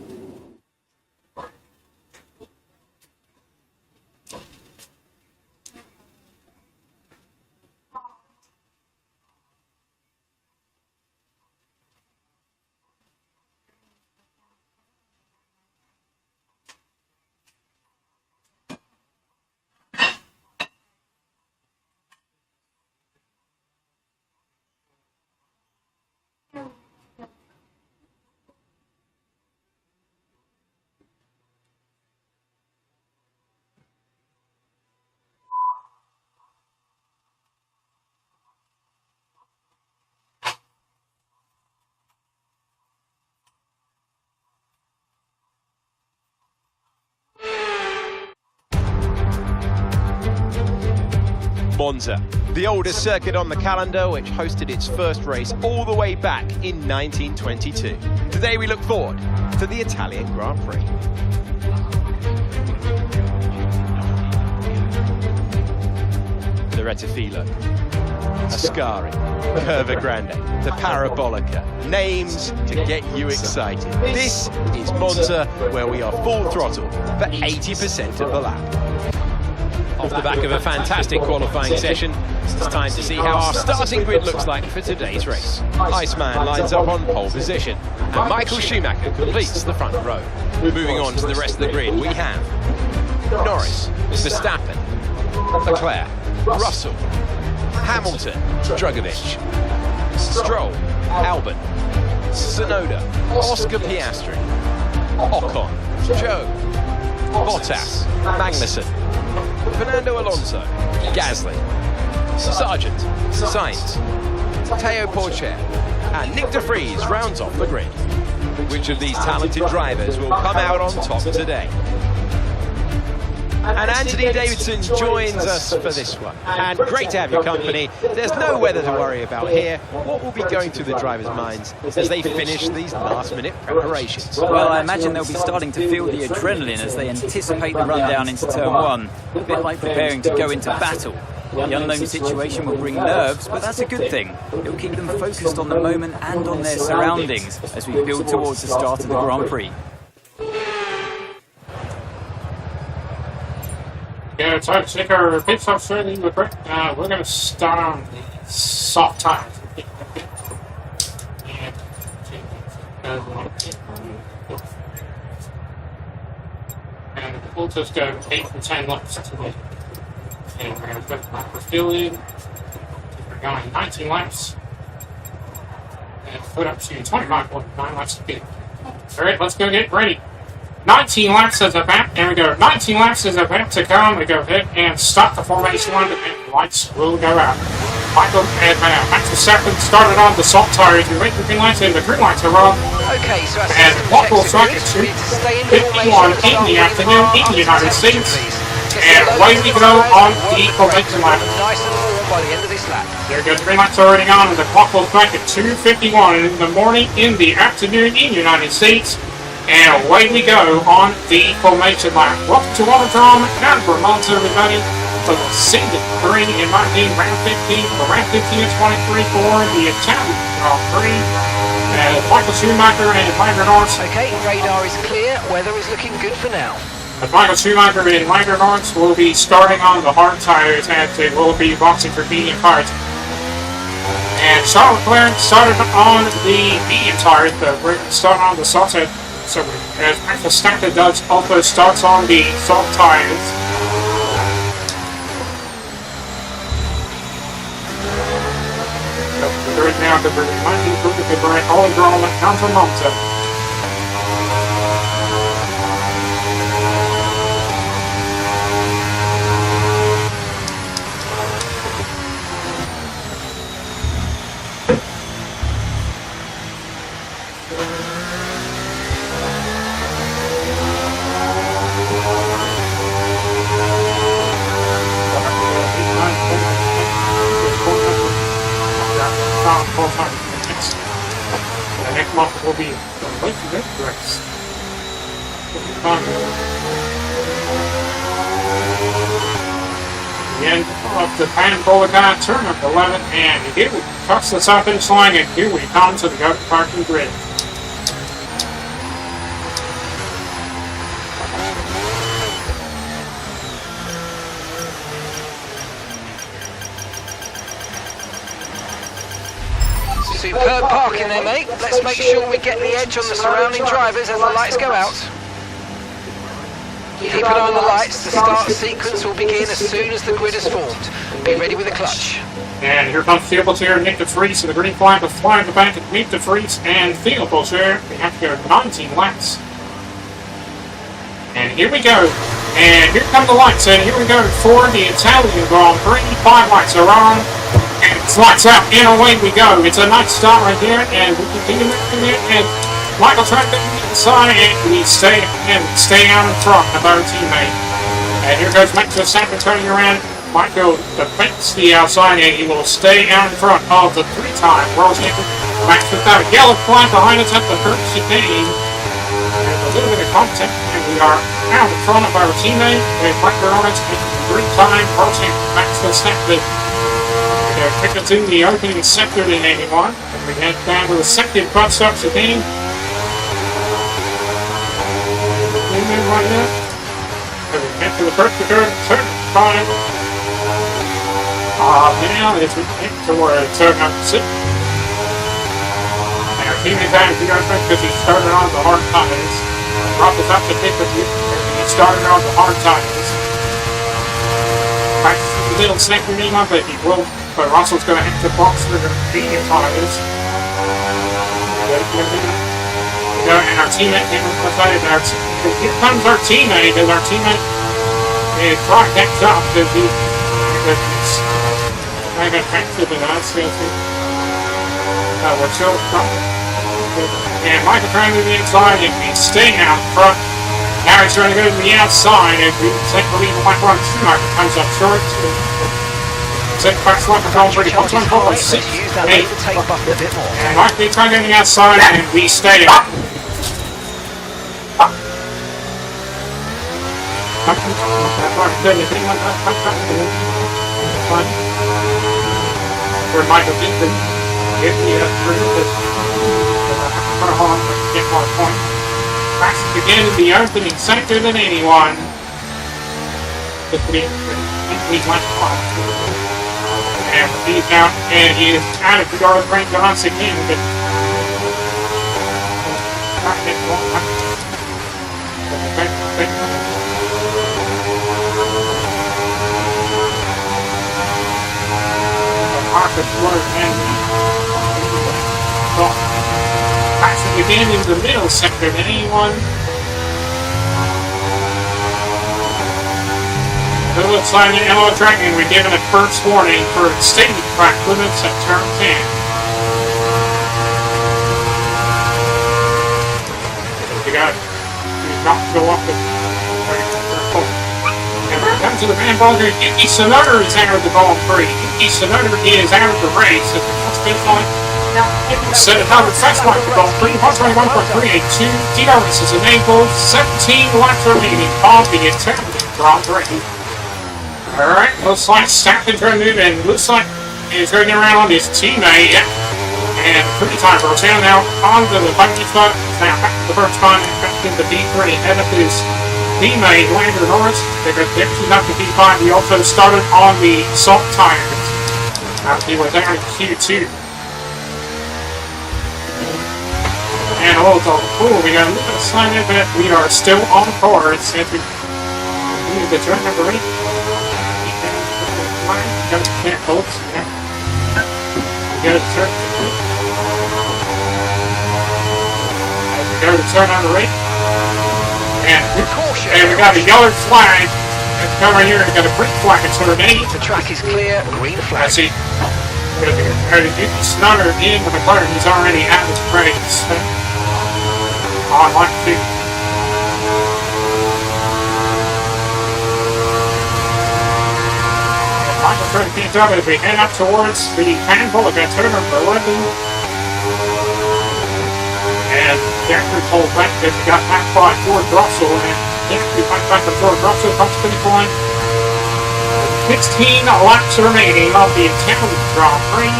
Monza, the oldest circuit on the calendar, which hosted its first race all the way back in 1922. Today we look forward to the Italian Grand Prix. The Rettifilo, Ascari, Curva Grande, the Parabolica, names to get you excited. This is Monza, where we are full throttle for 80% of the lap. Off the back of a fantastic qualifying session, it's time to see how our starting grid looks like for today's race. Iceman lines up on pole position, and Michael Schumacher completes the front row. Moving on to the rest of the grid, we have Norris, Verstappen, Leclerc, Russell, Hamilton, Drugovich, Stroll, Albon, Tsunoda, Oscar Piastri, Ocon, Joe, Bottas, Magnussen, Fernando Alonso, Gasly, Sargent, Sainz, Teo Porcher, and Nick de Vries rounds off the grid. Which of these talented drivers will come out on top today? And Anthony Davidson joins us for this one. And great to have your company. There's no weather to worry about here. What will be going through the drivers' minds as they finish these last-minute preparations? Well, I imagine they'll be starting to feel the adrenaline as they anticipate the run down into turn one. A bit like preparing to go into battle. The unknown situation will bring nerves, but that's a good thing. It'll keep them focused on the moment and on their surroundings as we build towards the start of the Grand Prix. Yeah, time to take our pit stop shortly. We're going to start on the soft tires. And we'll just go 8 from 10 laps today. And we're going to put the fuel in. We're going 19 laps. And put up to 25.9 laps to get. Alright, let's go get ready. 19 laps is about, and we go 19 laps is about to come. We go ahead and stop the formation line, and the lights will go out. Michael and Max Verstappen started on the soft tires. We wait for green lights, and the green lights are on. Okay, so And what will start at 51 in the afternoon in the United States. And away we go on the formation line. Nice and warm by the end of this lap. There goes green lights already on, and the clock will strike at 2:51 in the morning in the afternoon in the United States. And away we go on the formation lap. Welcome to Autodrome Nansra Monza, everybody, for the Season 3 in my team, round 15. For round 15 of 23 for the Italian Grand Prix. Michael Schumacher and Michael Norris. Okay, radar is clear. Weather is looking good for now. Michael Schumacher and Michael Norris will be starting on the hard tires as they will be boxing for medium tires. And Charles Leclerc started on the medium tires, but we're going to start on the soft tires. So as Max Verstappen does, also starts on the soft tires. So right now, the Autodrome Nansra Monza. be a late race. The end of the Pan Polygon turn of 11, and here we cross the top finish line, and here we come to the go-kart parking grid. Superb parking there, mate. Let's make sure we get the edge on the surrounding drivers as the lights go out. Keep an eye on the lights. The start sequence will begin as soon as the grid is formed. Be ready with the clutch. And here comes Theobald here, Nick de Vries, and the green flag will fly in the back of Nick de Vries and Theobald here. We have to go 19 laps. And here we go. And here come the lights, and here we go for the Italian Grand Prix. 5 lights are on. And it's lights out, and away we go. It's a nice start right here, and we continue moving it, and Michael trying to get inside, and we stay out in front of our teammate. And here goes Max Verstappen turning around. Michael defends the outside, and he will stay out in front of the 3-time world champion. Max Verstappen, yellow flag behind us at the first chicane. And a little bit of contact, and we are out in front of our teammate, and Michael Lawrence, the 3-time world champion, Max Verstappen. They're quicker to the opening sector than anyone. And we head down to the second front stop chicane. Right now. And we get to the first turn 5. Now as we get toward turn number 6. And our team is out of the open because he started on the hard tires. Russell's up to pick with you. He started on the hard tires. Practice a little second anymore, but he will. But Russell's going to have to box with the medium tires. And our teammate, here comes our teammate, and our teammate is right next up because he's kind of effective in us. We're still front. And Michael trying to the inside, and we stay out front. Now he's trying to go to the outside, and we take the lead. Michael Schumacher comes up short. Second class lap for Grand Prix. Let's use that overtake button a bit more. And Michael trying to go to the outside, and we stay up. Where Michael did the get more points. Fastest again in the opening sector than anyone. We went on. And he's out, and he is out of the yard range once again, but passing again in the middle sector than anyone. It looks like an yellow track, and we're given a first warning for extended track limits at turn 10. You got to not go up with. And when it comes to the Van Bulger, Yuki Tsunoda is out of the Grand Prix. Yuki Tsunoda is out of the race at the first finish line. Set another fast line for Grand Prix. 121.382. DRS is enabled. 17 laps remaining on the Italian Grand Prix. Alright, looks like Stafford's going to move, and looks like he's going around on his teammate. And 3-time first down now onto the buggy spot. Now back to the first time and back into P3 ahead of his teammate Landon Norris. They're actually up to P5. He also started on the soft tires. He was there in Q2. And we got a little bit of sign in, but we are still on course as we move to turn number 8. Go to folks. Go to turn. Go to turn on the right. And we got a yellow flag. And come right here, we got a green flag at turn 8. The track is clear, green flag. I see. Yuki Tsunoda in the McLaren. He's already out of his race. On lap 2. Michael trying to keep up as we head up towards the Pan Polygon turn number 11. And Jeffrey pulled back as he got back by George Russell, and Jeffrey back to George Russell across the finish line. 16 laps remaining of the Italian Grand Prix.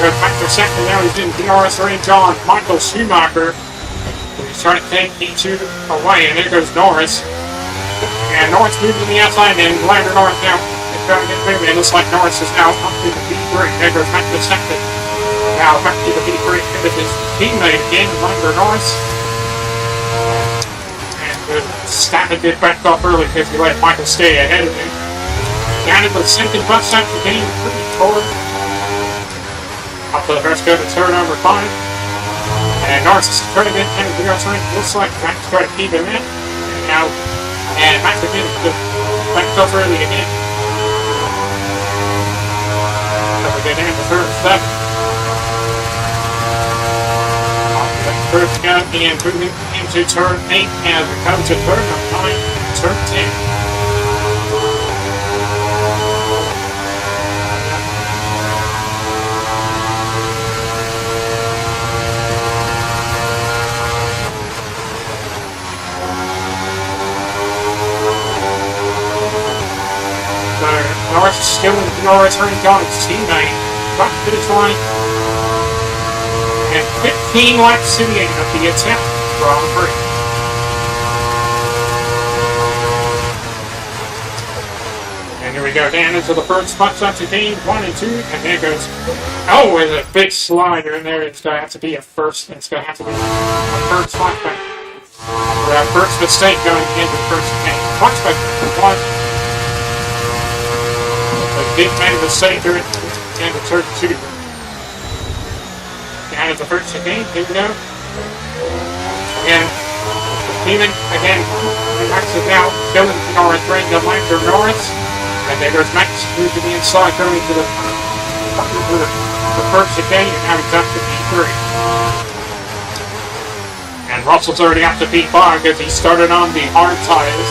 Goes back to second now. He's in DRS range on Michael Schumacher. He's trying to take E2 away, and there goes Norris. And Norris moving to the outside, and Lando Norris now is trying to get moving. It looks like Norris is now up to the P3. There goes back to second. Now back to the P3 with his teammate again, Lando Norris. And Stappen did back up early because he let Michael stay ahead of him. Down into the second bus stop to gain pretty forward. Up to the first go to turn number 5. And Norris is trying to get kind of the looks like Max trying to keep him in. And now, and Max again, back up early again. So we get into third step. First go and moving into turn 8 as we come to turn number 9, turn 10. Norris is still in the Norris turning down his teammate. Back to the finish line. And 15 laps to the end of the attempt Grand Prix. And here we go down into the first spots up to game 1 and 2. And there goes. Oh, there's a big slider in there. It's going to have to be a first. It's going to have to be a first spot back. For that first mistake going into the first game. Watch back. Watch. Big made a mistake during the turn 2. Down at the first game, here we go. And Steven again, Max is now still in the Norris range of Lando Norris. And there goes Max through to the inside, going to the first game, and now he's up to P3. And Russell's already up to P5 because he started on the hard tires.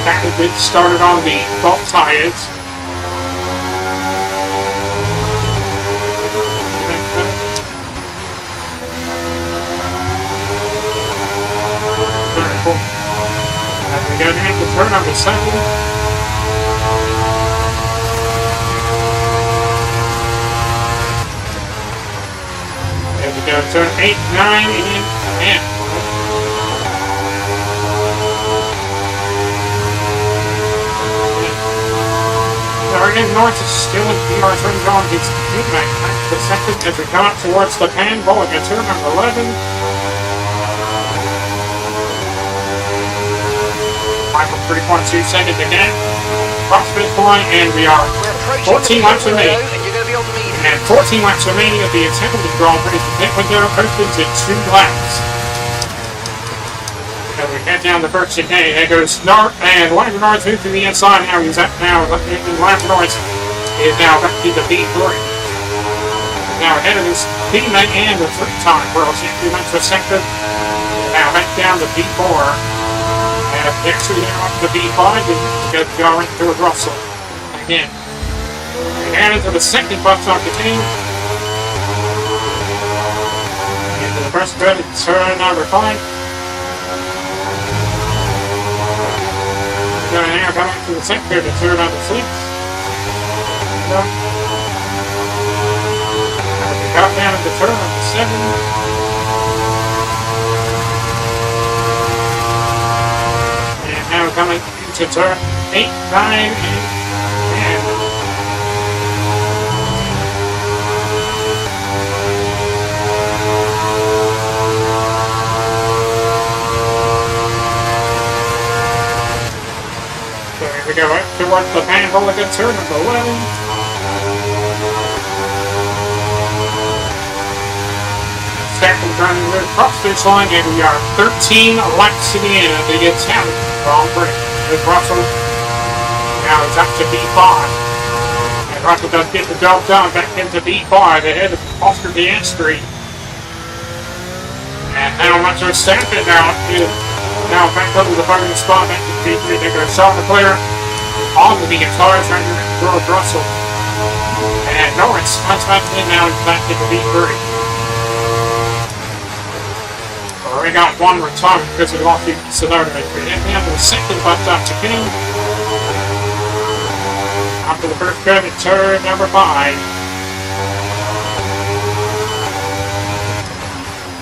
That started on the soft tires. As we go down to turn number 7. There we go, turn 8, 9, and 10. Again, Norris is still in PR turn on his teammate. The second as we come up towards the pan ball against turn number 11. Michael 3.2 seconds again. Cross finish line, and we are 14 laps remaining. And 14 laps remaining of the Italian Grand Prix. The pit window opens in 2 laps. As we head down the first chicane, there goes Norris, and Lando Norris moved to the inside. Now he's up now. Lando Norris is now back to the P3. Now ahead of his teammate and the 3-time world champion for second. Now back down to P4. Next we now up to B5 and going to Russell again. And into the second bus off the team. Into the first bit of turn number 5. Going now coming to the second bit of turn number 6. Got down into turn number 7. Now coming into turn 8, 9, and 10. So here we go up towards the panel against turn number 11. Second turn across this line, and we are 13 laps to the end of the Italian Grand Prix. With Russell, now it's up to B5. And Russell does get the job done back into B5 ahead of Oscar Piastri. And now Max Verstappen now is now back up to the fighting spot, back to P3. They're going to start the clear on the guitar, trying to George Russell. And Norris comes back in now, back into B3. we got one return because we lost the Sonata. We have the second left up to King. After the first curve at turn number 5.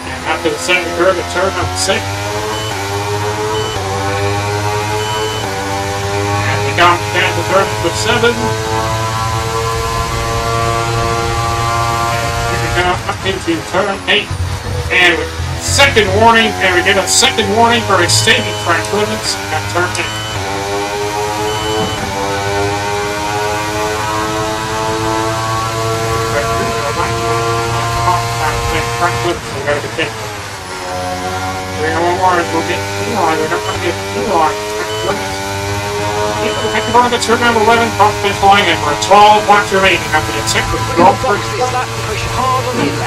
And after the second curve at turn number 6. And we got down to turn number 7. And we got up into turn 8. And second warning, and we get a second warning for extending track limits at turn 8. Track limits, we gotta be careful. We got one more, we'll get Eli, we're not gonna get Eli. Track limits. Heck of on to turn number 11, top fifth line, and we're 12 laps remaining after the attempt with the Grand Prix.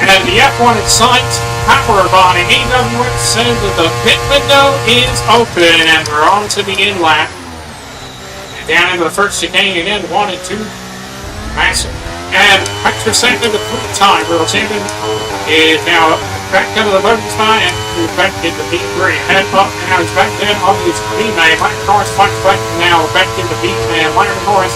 And the F1 in sight, powered by AWS, says that the pit window is open, and we're on to the in lap. And down into the first chicane again, 1 and 2. Massive. And Max Verstappen, the three-time world champion, is now back into the voting spot and he's back into P3. Head up now, he's back in on his teammate. Mike Norris fights back now, back into P3. And Mike Norris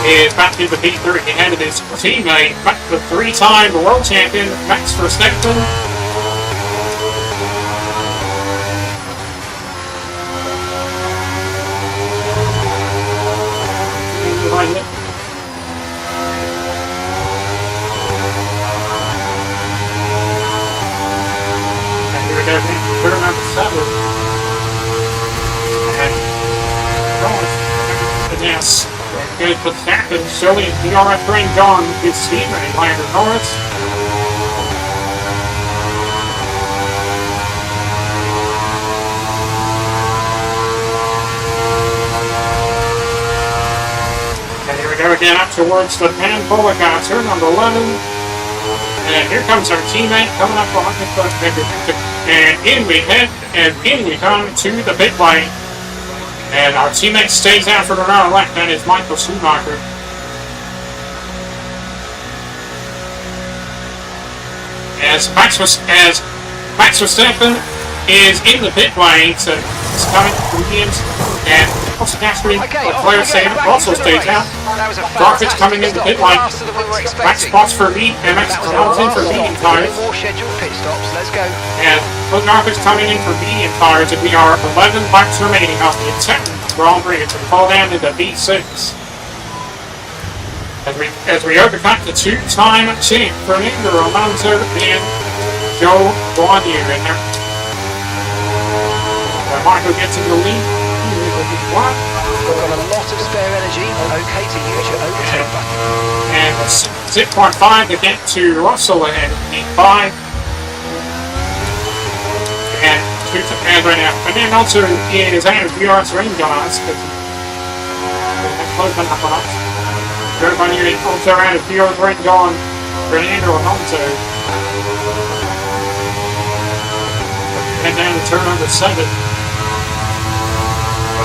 is back into P3 ahead of his teammate, back to the three-time world champion, Max Verstappen. Turn number 7. And yes, good for Verstappen. Showing the DRS range on his teammate, Lando Norris. And here we go again up towards the Pan Polygon, turn number 11. And here comes our teammate coming up on the foot. And in we head, and in we come to the pit lane. And our teammate stays out for around left, that is Michael Schumacher. As Max Verstappen is in the pit lane, so it's coming from Williams, and also Gasly, Leclerc also stays out. Rocket's coming in the pit lane. Max spots for lead, and Max comes in for medium tires. And Rocket's coming in for medium tires, and we are 11 laps remaining off the attempt Grand Prix to fall down into V6. As we overcut the two-time champ Fernando Alonso and Joe Guanyu in there. Michael gets in the lead. We've got a lot of spare energy. Okay to use your overtake button. And 6.5 to get to Russell ahead of P5. And right now, and then also is out of DRS range on us because that's closing up on us. Everybody also out of DRS range on Fernando Alonso. And down to turn number 7.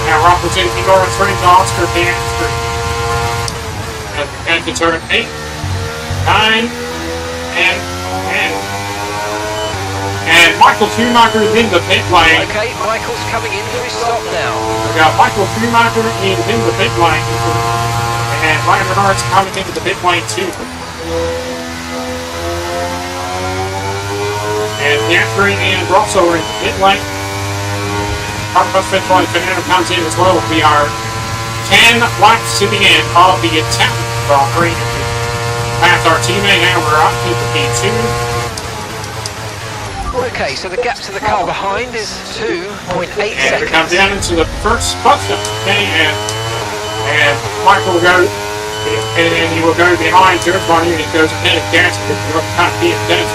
Now representing DRS range on Oscar Piastri. And to turn 8, 9, and 10. And Michael Schumacher is in the pit lane. Okay, Michael's coming in for his stop now. We got Michael Schumacher is in the pit lane. And Ryan Bernard's coming into the pit lane too. And Piastri and Russell are in the pit lane. Carlos pit lane, Fernando comes in as well. We are 10 laps to the end of the Italian Grand Prix. Past our teammate, now we're up to the P2. Okay, so the gap to the car behind is 2.8 and seconds. We come down into the first button, okay, and Michael will go, and he will go behind to everybody, and he goes ahead of Gasly, because you're kind of being dense.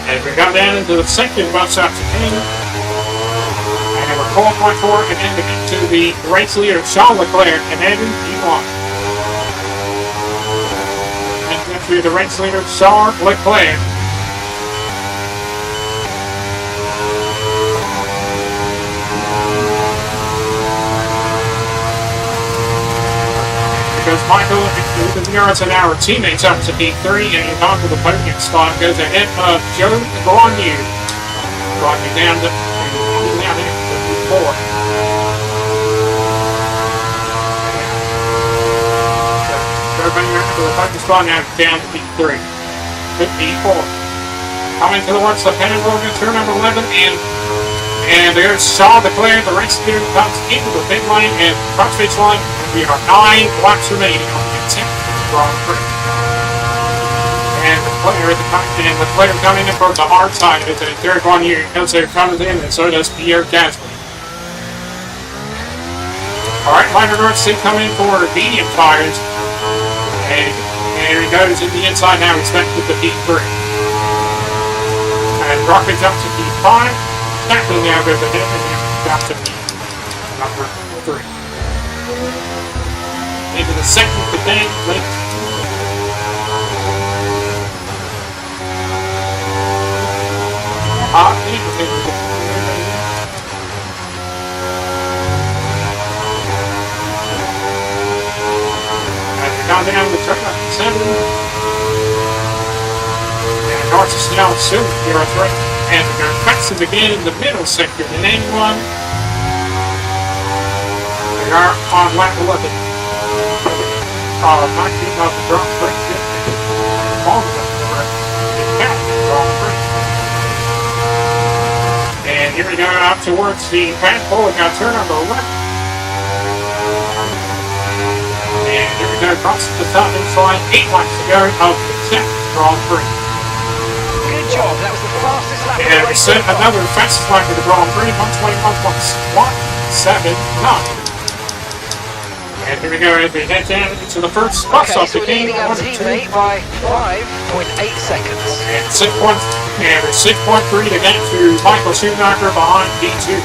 And we come down into the second bus up to King, and we're 4.4, and then we get to the race leader, Charles Leclerc, and then P1. To the race leader, Charles Leclerc. Because Michael the yards an hour teammates up to P3 and onto the podium spot goes ahead of Joe Guanyu. Guanyu down to P4. Everybody around to the podium spot now down to P3. P4. Coming towards the Penn Logan turn number 11 and there's Shaw Leclerc, the race leader, comes into the pit lane and front finish line. We are 9 laps remaining on the 10th Grand Prix. And the player coming in from the hard side is Derek Guanyu. Kelso comes in, and so does Pierre Gasly. Alright, Liner North State coming for medium tires. And here he goes in the inside now, expected to P3. And rockets up to P5. Exactly now goes ahead and now to number 3. Into the second today, late. As we come down the turn up 7. And North is now soon here on 3. And we're going to fix it again in the middle sector. And anyone, we are on lap 11. 19 of the Grand Prix. Long enough for the Grand Prix. And here we go up towards the Pan Polygon turn number 11. And here we go across the top inside 8 laps to go of the 10th Grand Prix. Good job. That was the fastest lap of the And we race. set another fastest lap of the Grand Prix, 121.179. And here we go as we head down into the first bus Okay, stop. so we're leading our teammate by 5.8 seconds. And 6.3 to get to Michael Schumacher behind P2.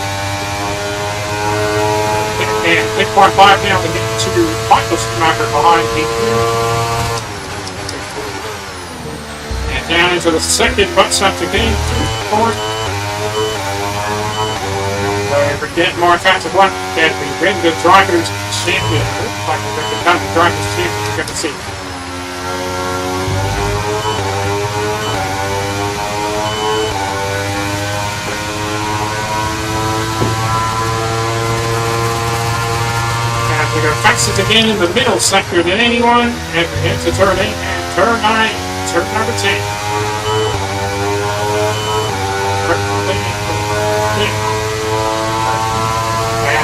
And 6.5 now to get to Michael Schumacher behind P2. And down into the second bus stop to gain 4. We're getting more effective one that we win the Drivers' Champion. Like we're going to become the Drivers' Champion, you're going to see. And we're going to fix it again in the middle sector than anyone. And we hit to turn 8 and turn 9, turn number 10.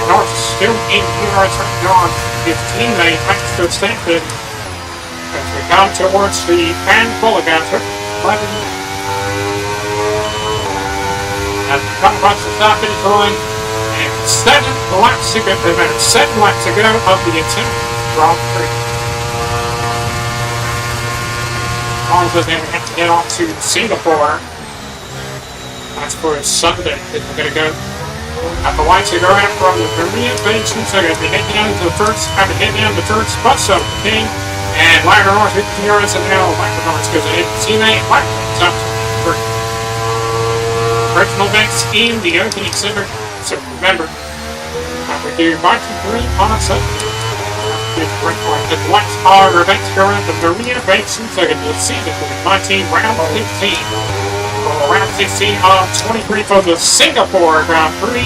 North still in here as John, his teammate Max Verstappen, as we come towards the Pan Polygon. As we come across the top finish line, and 7 laps to go, about 7 laps to go of the attempt Grand Prix. Also, then we have to get on to Singapore. That's for Sunday, that we're going to go. At the lights are going from the Korean Beach, so we're going to be heading down to the first bus stop, King, and Liner North hit the yards, and now Liner North goes ahead to teammate Liner North up to personal events in the opening center. So remember, we do Martin Green on Sunday. The lights are events going to the Korean Beach, so you'll see that the 19 round 15. Round 16 of 23 for the Singapore Grand Prix.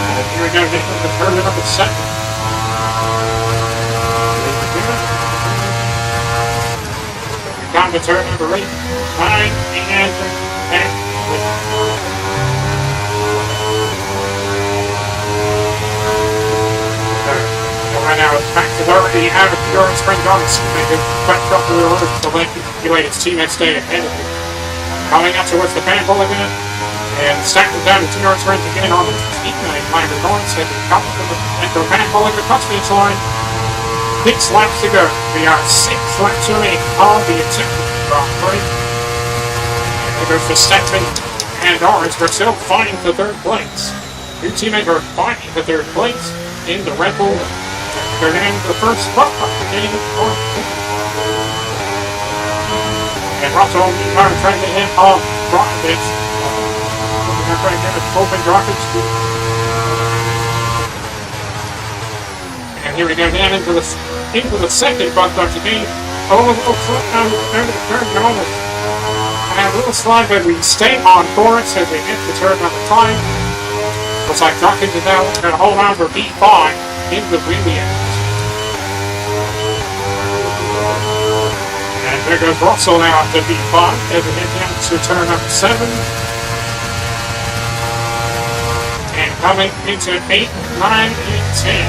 And here we go, getting the turn number 7. Down to turn number 8, 9, and 10. Right now, Max is already out of the Euro Spring Dogs. They back up the order to let his teammates stay ahead of him. Coming up towards the Pan Polygon, and stacking down the Euro Spring again on the teammate Liner North. They come to the Pan Polygon cross finish line. 6 laps to go. We are 6 laps remaining on the attempted Grand Prix. And there goes Verstappen and Norris. We're still fighting for 3rd place. Your teammates are fighting for 3rd place in the Red Bull. They're named the first spot of the game. And Russell, you are trying to hit off Drogovic. They're trying to get it open Drogovic. here we go down into the second bus stop again. Almost over the turn, almost. And a little slide, but we stay on course as we hit the turn number 5. Looks like Dawkins is now going to hold on for B5 in the Williams. And there goes Russell now up to B5 as we head down to turn number 7. And coming into 8, 9, and 10.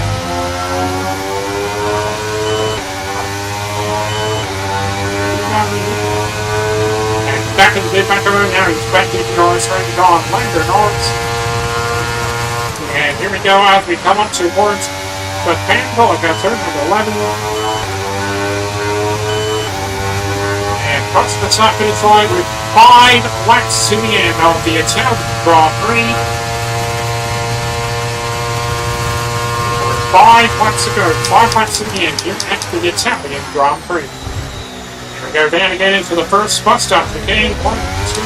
And back in the big back around now, he's back into Norris, ready to go on Lander Norris. And here we go as we come up towards the Panpolica, turn number 11. And across the top finish line with 5 laps to the end of the Italian Grand Prix. 5 laps to go, 5 laps to the end here at the Italian Grand Prix. Here we go down again into the first bus stop of the game. 1, 2.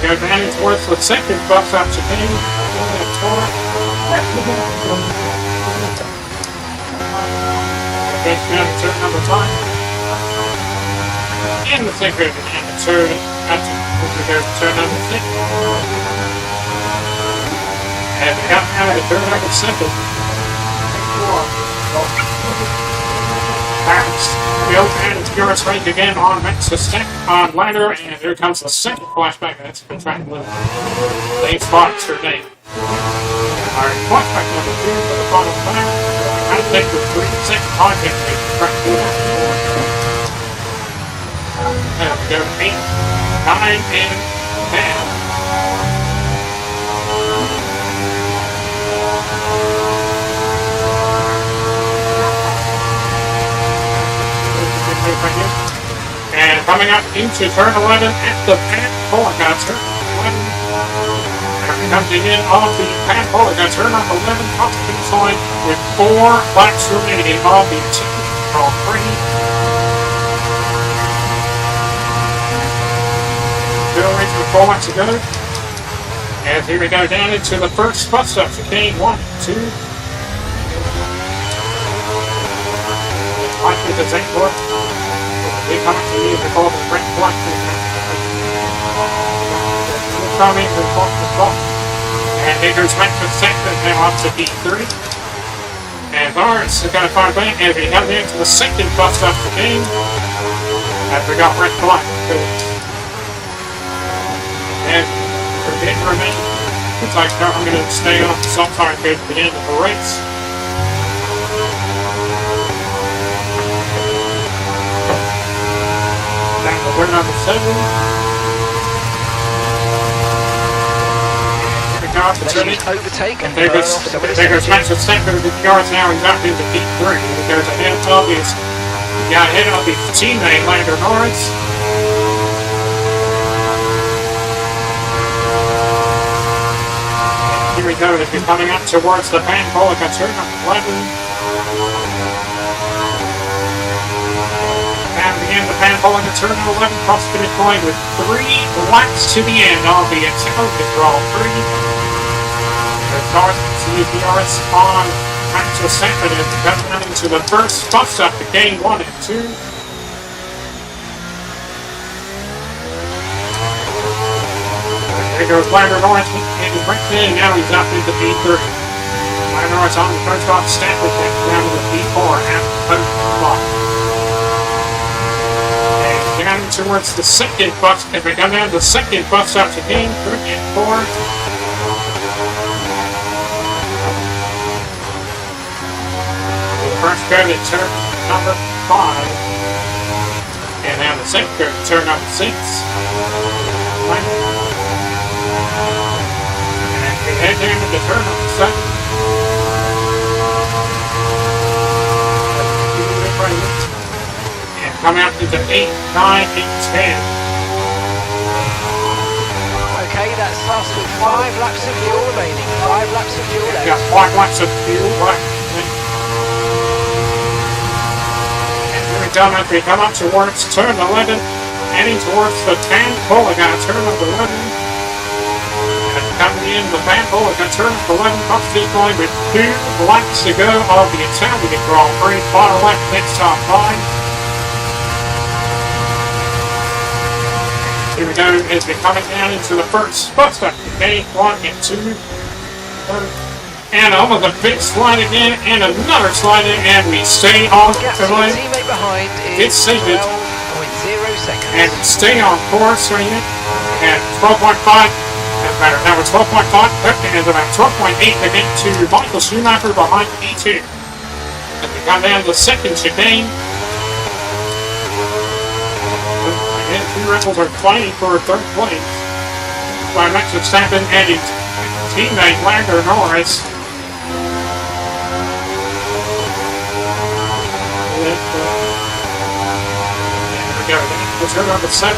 Go down towards the second bus stop to be down to turn number 5. And the second and the turn to turn number 6. And we got out of turn number 7. Bill and Purist right again on Max Step on ladder, and here comes the second flashback. That's been trying to move. They fought today. Alright, flashback number 2 for the bottom fire. I think the 3-second contact is trying to move. And we go 8, 9, and 10. And coming up into turn 11 at the Panpolica, turn 11. And coming in off the Panpolica, turn number 11, off the finish line with 4 laps remaining of the Grand Prix. Still racing with 4 laps to go. And here we go down into the first bus stop. Chicane 1, 2. Right with the tank board. They come to you before the Brent Black. Coming with the clock. And it goes back to second, now up to B3. And Lawrence is going to find back as we come into the second bus stop of the game. And we got Brent Black. And for the remain, looks like I'm going to stay on sometime at the end of the race. We're number 7. Overtake. And there goes Max Verstappen with the yards now. He's up into P3. He goes ahead of his teammate Lando Norris. Here we go. As we're coming up towards the Panpolica turn number 11. And again, the Panpolica turn 11 cross finish line with 3 laps to the end of the Italian Grand Prix. The cars continue to DRS on Max Verstappen as we come down into the first bus stop to game 1 and 2. There goes Lando Norris and he breaks in, now he's up into P3. Lando Norris on the first off step with that down to the P4 at the post block. Down towards the second bus, if we come down to the second bus stop to game 3 and 4. The first go to turn number 5. And now the second go to turn number 6. And we head down to the turn number 7. Coming up into 8, 9, 8, 10. Okay, that starts with 5 laps of fuel remaining. 5 laps of fuel left. Got 5 laps of fuel left. come as we come up towards turn 11, heading towards the Pan Polliga, turn number 11. And coming in the Pan Polliga, turn number 11, across the line with 2 laps to go of the Italian Grand Prix. Final lap, next top 5. Here we go as we're coming down into the first spot stop. Okay, 1 and 2. And over the big slide again, and another slide in, and we stay on Gap the to your line. teammate behind It's is seated. 12.0 seconds. And stay on course right here. And 12.5. Doesn't matter. Now it's 12.5. And about 12.8 to get to Michael Schumacher behind P2. And we come down to the second chicane. And 2 Red Bulls are fighting for third place. By Max Verstappen and his teammate Lando Norris. There we go. That's turn number 7.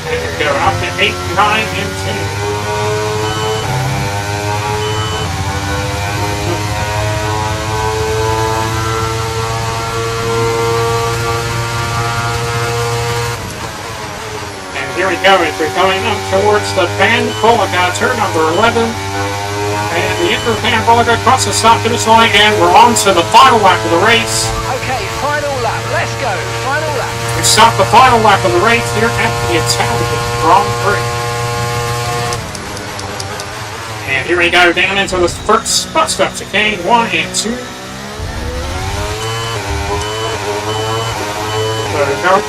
And we go up to 8, 9, and 10. Here we go, as we're going up towards the Pan Polliga, turn number 11. And the Inter Pan Polliga across the stop finish line, and we're on to the final lap of the race. Okay, final lap. Let's go. Final lap. We start the final lap of the race here at the Italian Grand Prix. And here we go, down into the first spot stop chicane, 1 and 2. So we go,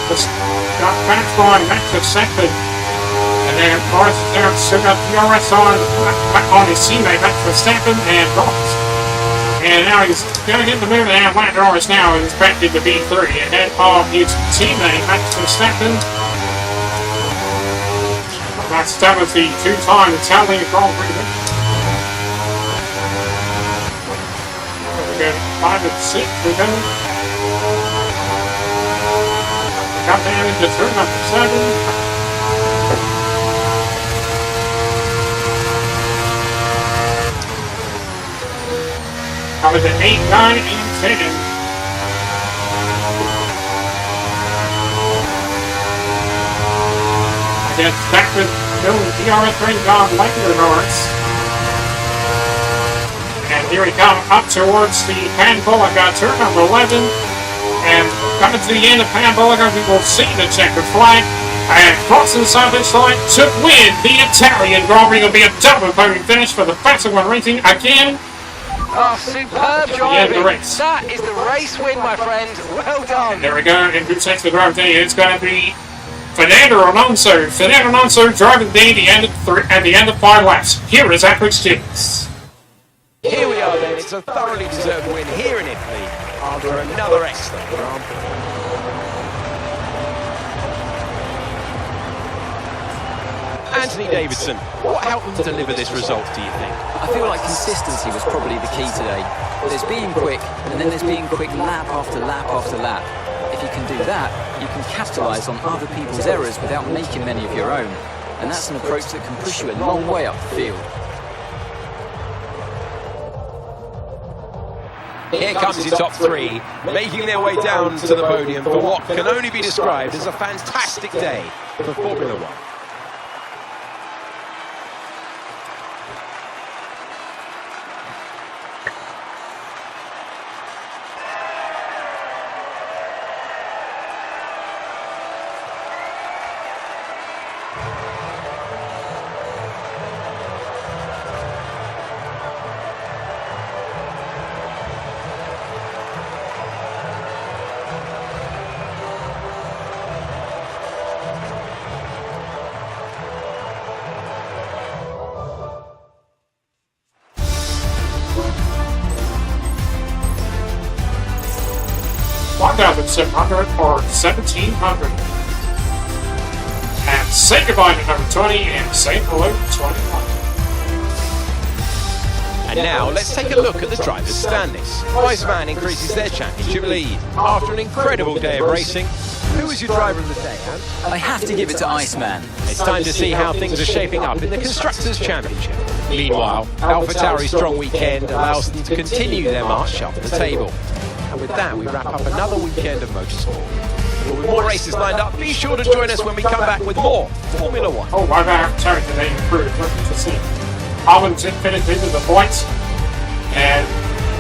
got back on Max Verstappen, and then Norris there still got DRS on his teammate Max Verstappen and Norris. And now he's going to get the move, and Lando Norris now is expected to be 3 ahead of his teammate Max Verstappen. Max Verstappen was the 2-time Italian Grand Prix winner. We go 5 and 6, we go. Come down into turn number 7. Coming to 8, 9, and 10. Again, back with Bill DRS range on Lando Norris. And here we come up towards the Pan Polliga, turn number 11. And coming to the end of Pan Polliga, we will see the checkered flag. And crossing the side finish line to win the Italian Grand Prix. It'll be a double podium finish for the Fastest One Racing again. Oh, superb the driving. race. That is the race win, my friend. Well done. There we go. And who takes the drive today? It's going to be Fernando Alonso. Fernando Alonso driving the day at the end of 5 laps. Here is Alex Stevens. Here we are then, it's a thoroughly deserved win here in Italy after another excellent Grand Prix. Anthony Davidson, what helped them deliver this result, do you think? I feel like consistency was probably the key today. There's being quick, and then there's being quick lap after lap after lap. If you can do that, you can capitalise on other people's errors without making many of your own. And that's an approach that can push you a long way up the field. Here comes your top 3, making their way down to the podium for what can only be described as a fantastic day for Formula 1. $1,700 or $1,700. And say goodbye to number 20 and say hello to 21. And now let's take a look at the drivers' standings. Iceman increases their championship lead after an incredible day of racing. Who was your driver of the day, Hans? I have to give it to Iceman. It's time to see how things are shaping up in the Constructors' Championship. Meanwhile, AlphaTauri's strong weekend allows them to continue their march up the table. And with that, we wrap up another weekend of motorsport. But with more races lined up, be sure to join us when we come back with more Formula One. Oh, my bad. Sorry, the name improved. Look to see. Albon finished into the points. And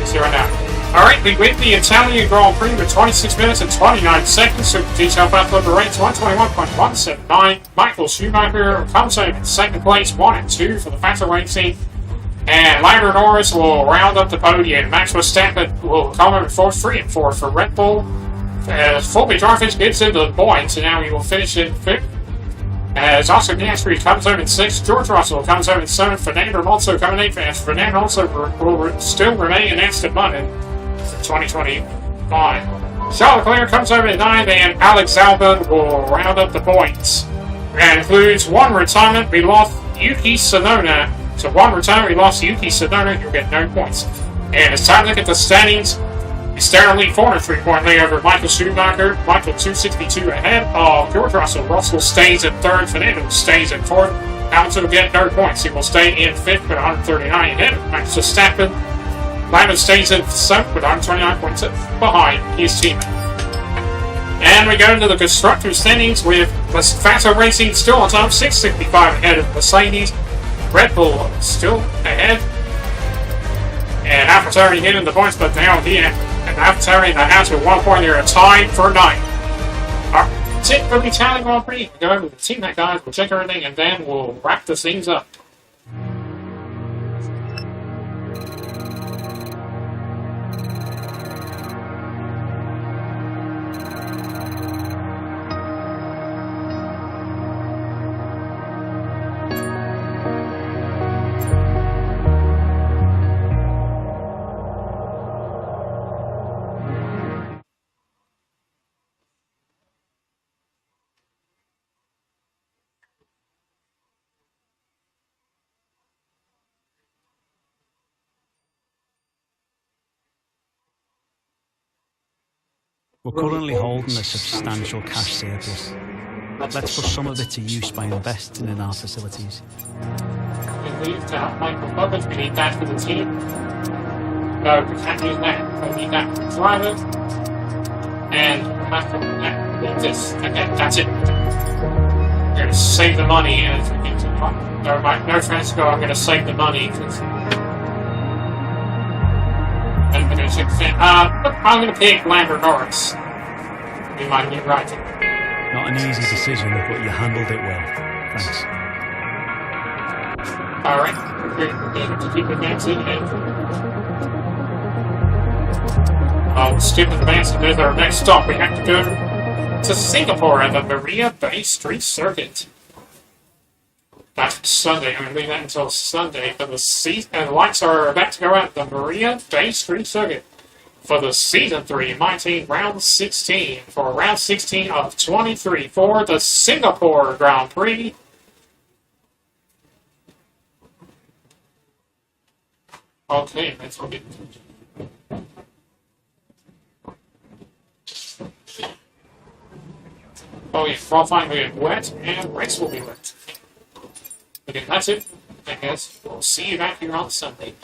see right now. Alright, we win the Italian Grand Prix with 26 minutes and 29 seconds. Super detail battle over rates 121.179. Michael Schumacher comes home in second place, 1 and 2 for the Fanta Racing. And Lando Norris will round up the podium. Max Verstappen will come in fourth, 3 and 4 for Red Bull. Fulby Jarvis gets into the points, and now he will finish in fifth. As Oscar Piastri comes home in 6th, George Russell comes home in 7th, Fernando Alonso coming in 8th, Fernando Alonso will still remain in Aston Martin for 2025. Charles Leclerc comes home in 9th, and Alex Albon will round up the points. That includes one retirement. We lost Yuki Tsunoda. So one retirement, we lost Yuki Tsunoda, you'll get no points. And it's time to look at the standings. Sterling lead 403-point lead over Michael Schumacher. Michael 262 ahead of George Russell. Russell stays in 3rd. Fernando stays in 4th. Hamilton will get no points. He will stay in 5th with 139 ahead of Max Verstappen. Lando stays in 7th with 129 points behind his teammate. And we go into the constructor standings with Fanta Racing still on top, 665 ahead of Mercedes. Red Bull still ahead. And AlphaTauri getting the points, but down here. And AlphaTauri in the house with 1 point. They're tied for 9th. That's it for the Italian Grand Prix. We'll go over the teammate guys, we'll check everything, and then we'll wrap the things up. We're currently holding a substantial cash surplus. Let's put some of it to use by investing in our facilities. We need that Michael Bubbins, we need that for the team. No, we can't use that. We need that for the driver. And we need this. Okay, that's it. We're going to save the money and it's going to no Francisco, I'm going to save the money. I'm going to pick Lando Norris. Be my new writing. Not an easy decision, but you handled it well. Thanks. Alright, we're going to keep advancing. Skip advancing. There's our next stop. We have to go to Singapore at the Marina Bay Street Circuit. That's Sunday. I'm going to leave that until Sunday. For the lights are about to go out at the Marina Bay Street Circuit for the Season 3, my team, Round 16. For Round 16 of 23 for the Singapore Grand Prix. Okay, let's look at oh yeah, qualifying will get wet and race will be wet. Okay, that's it. I guess we'll see you back here on Sunday.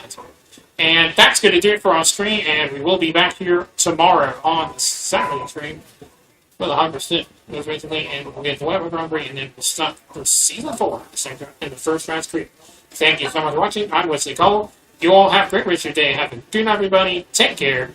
And that's going to do it for our stream, and we will be back here tomorrow on the Saturday stream for the 100% most recently, and we'll get the Weber Grand Prix, and then we'll start the Season 4 in the first round stream. Thank you so much for watching. I'm Wesley Cole. You all have a great rest of your day. Have a good night, everybody. Take care.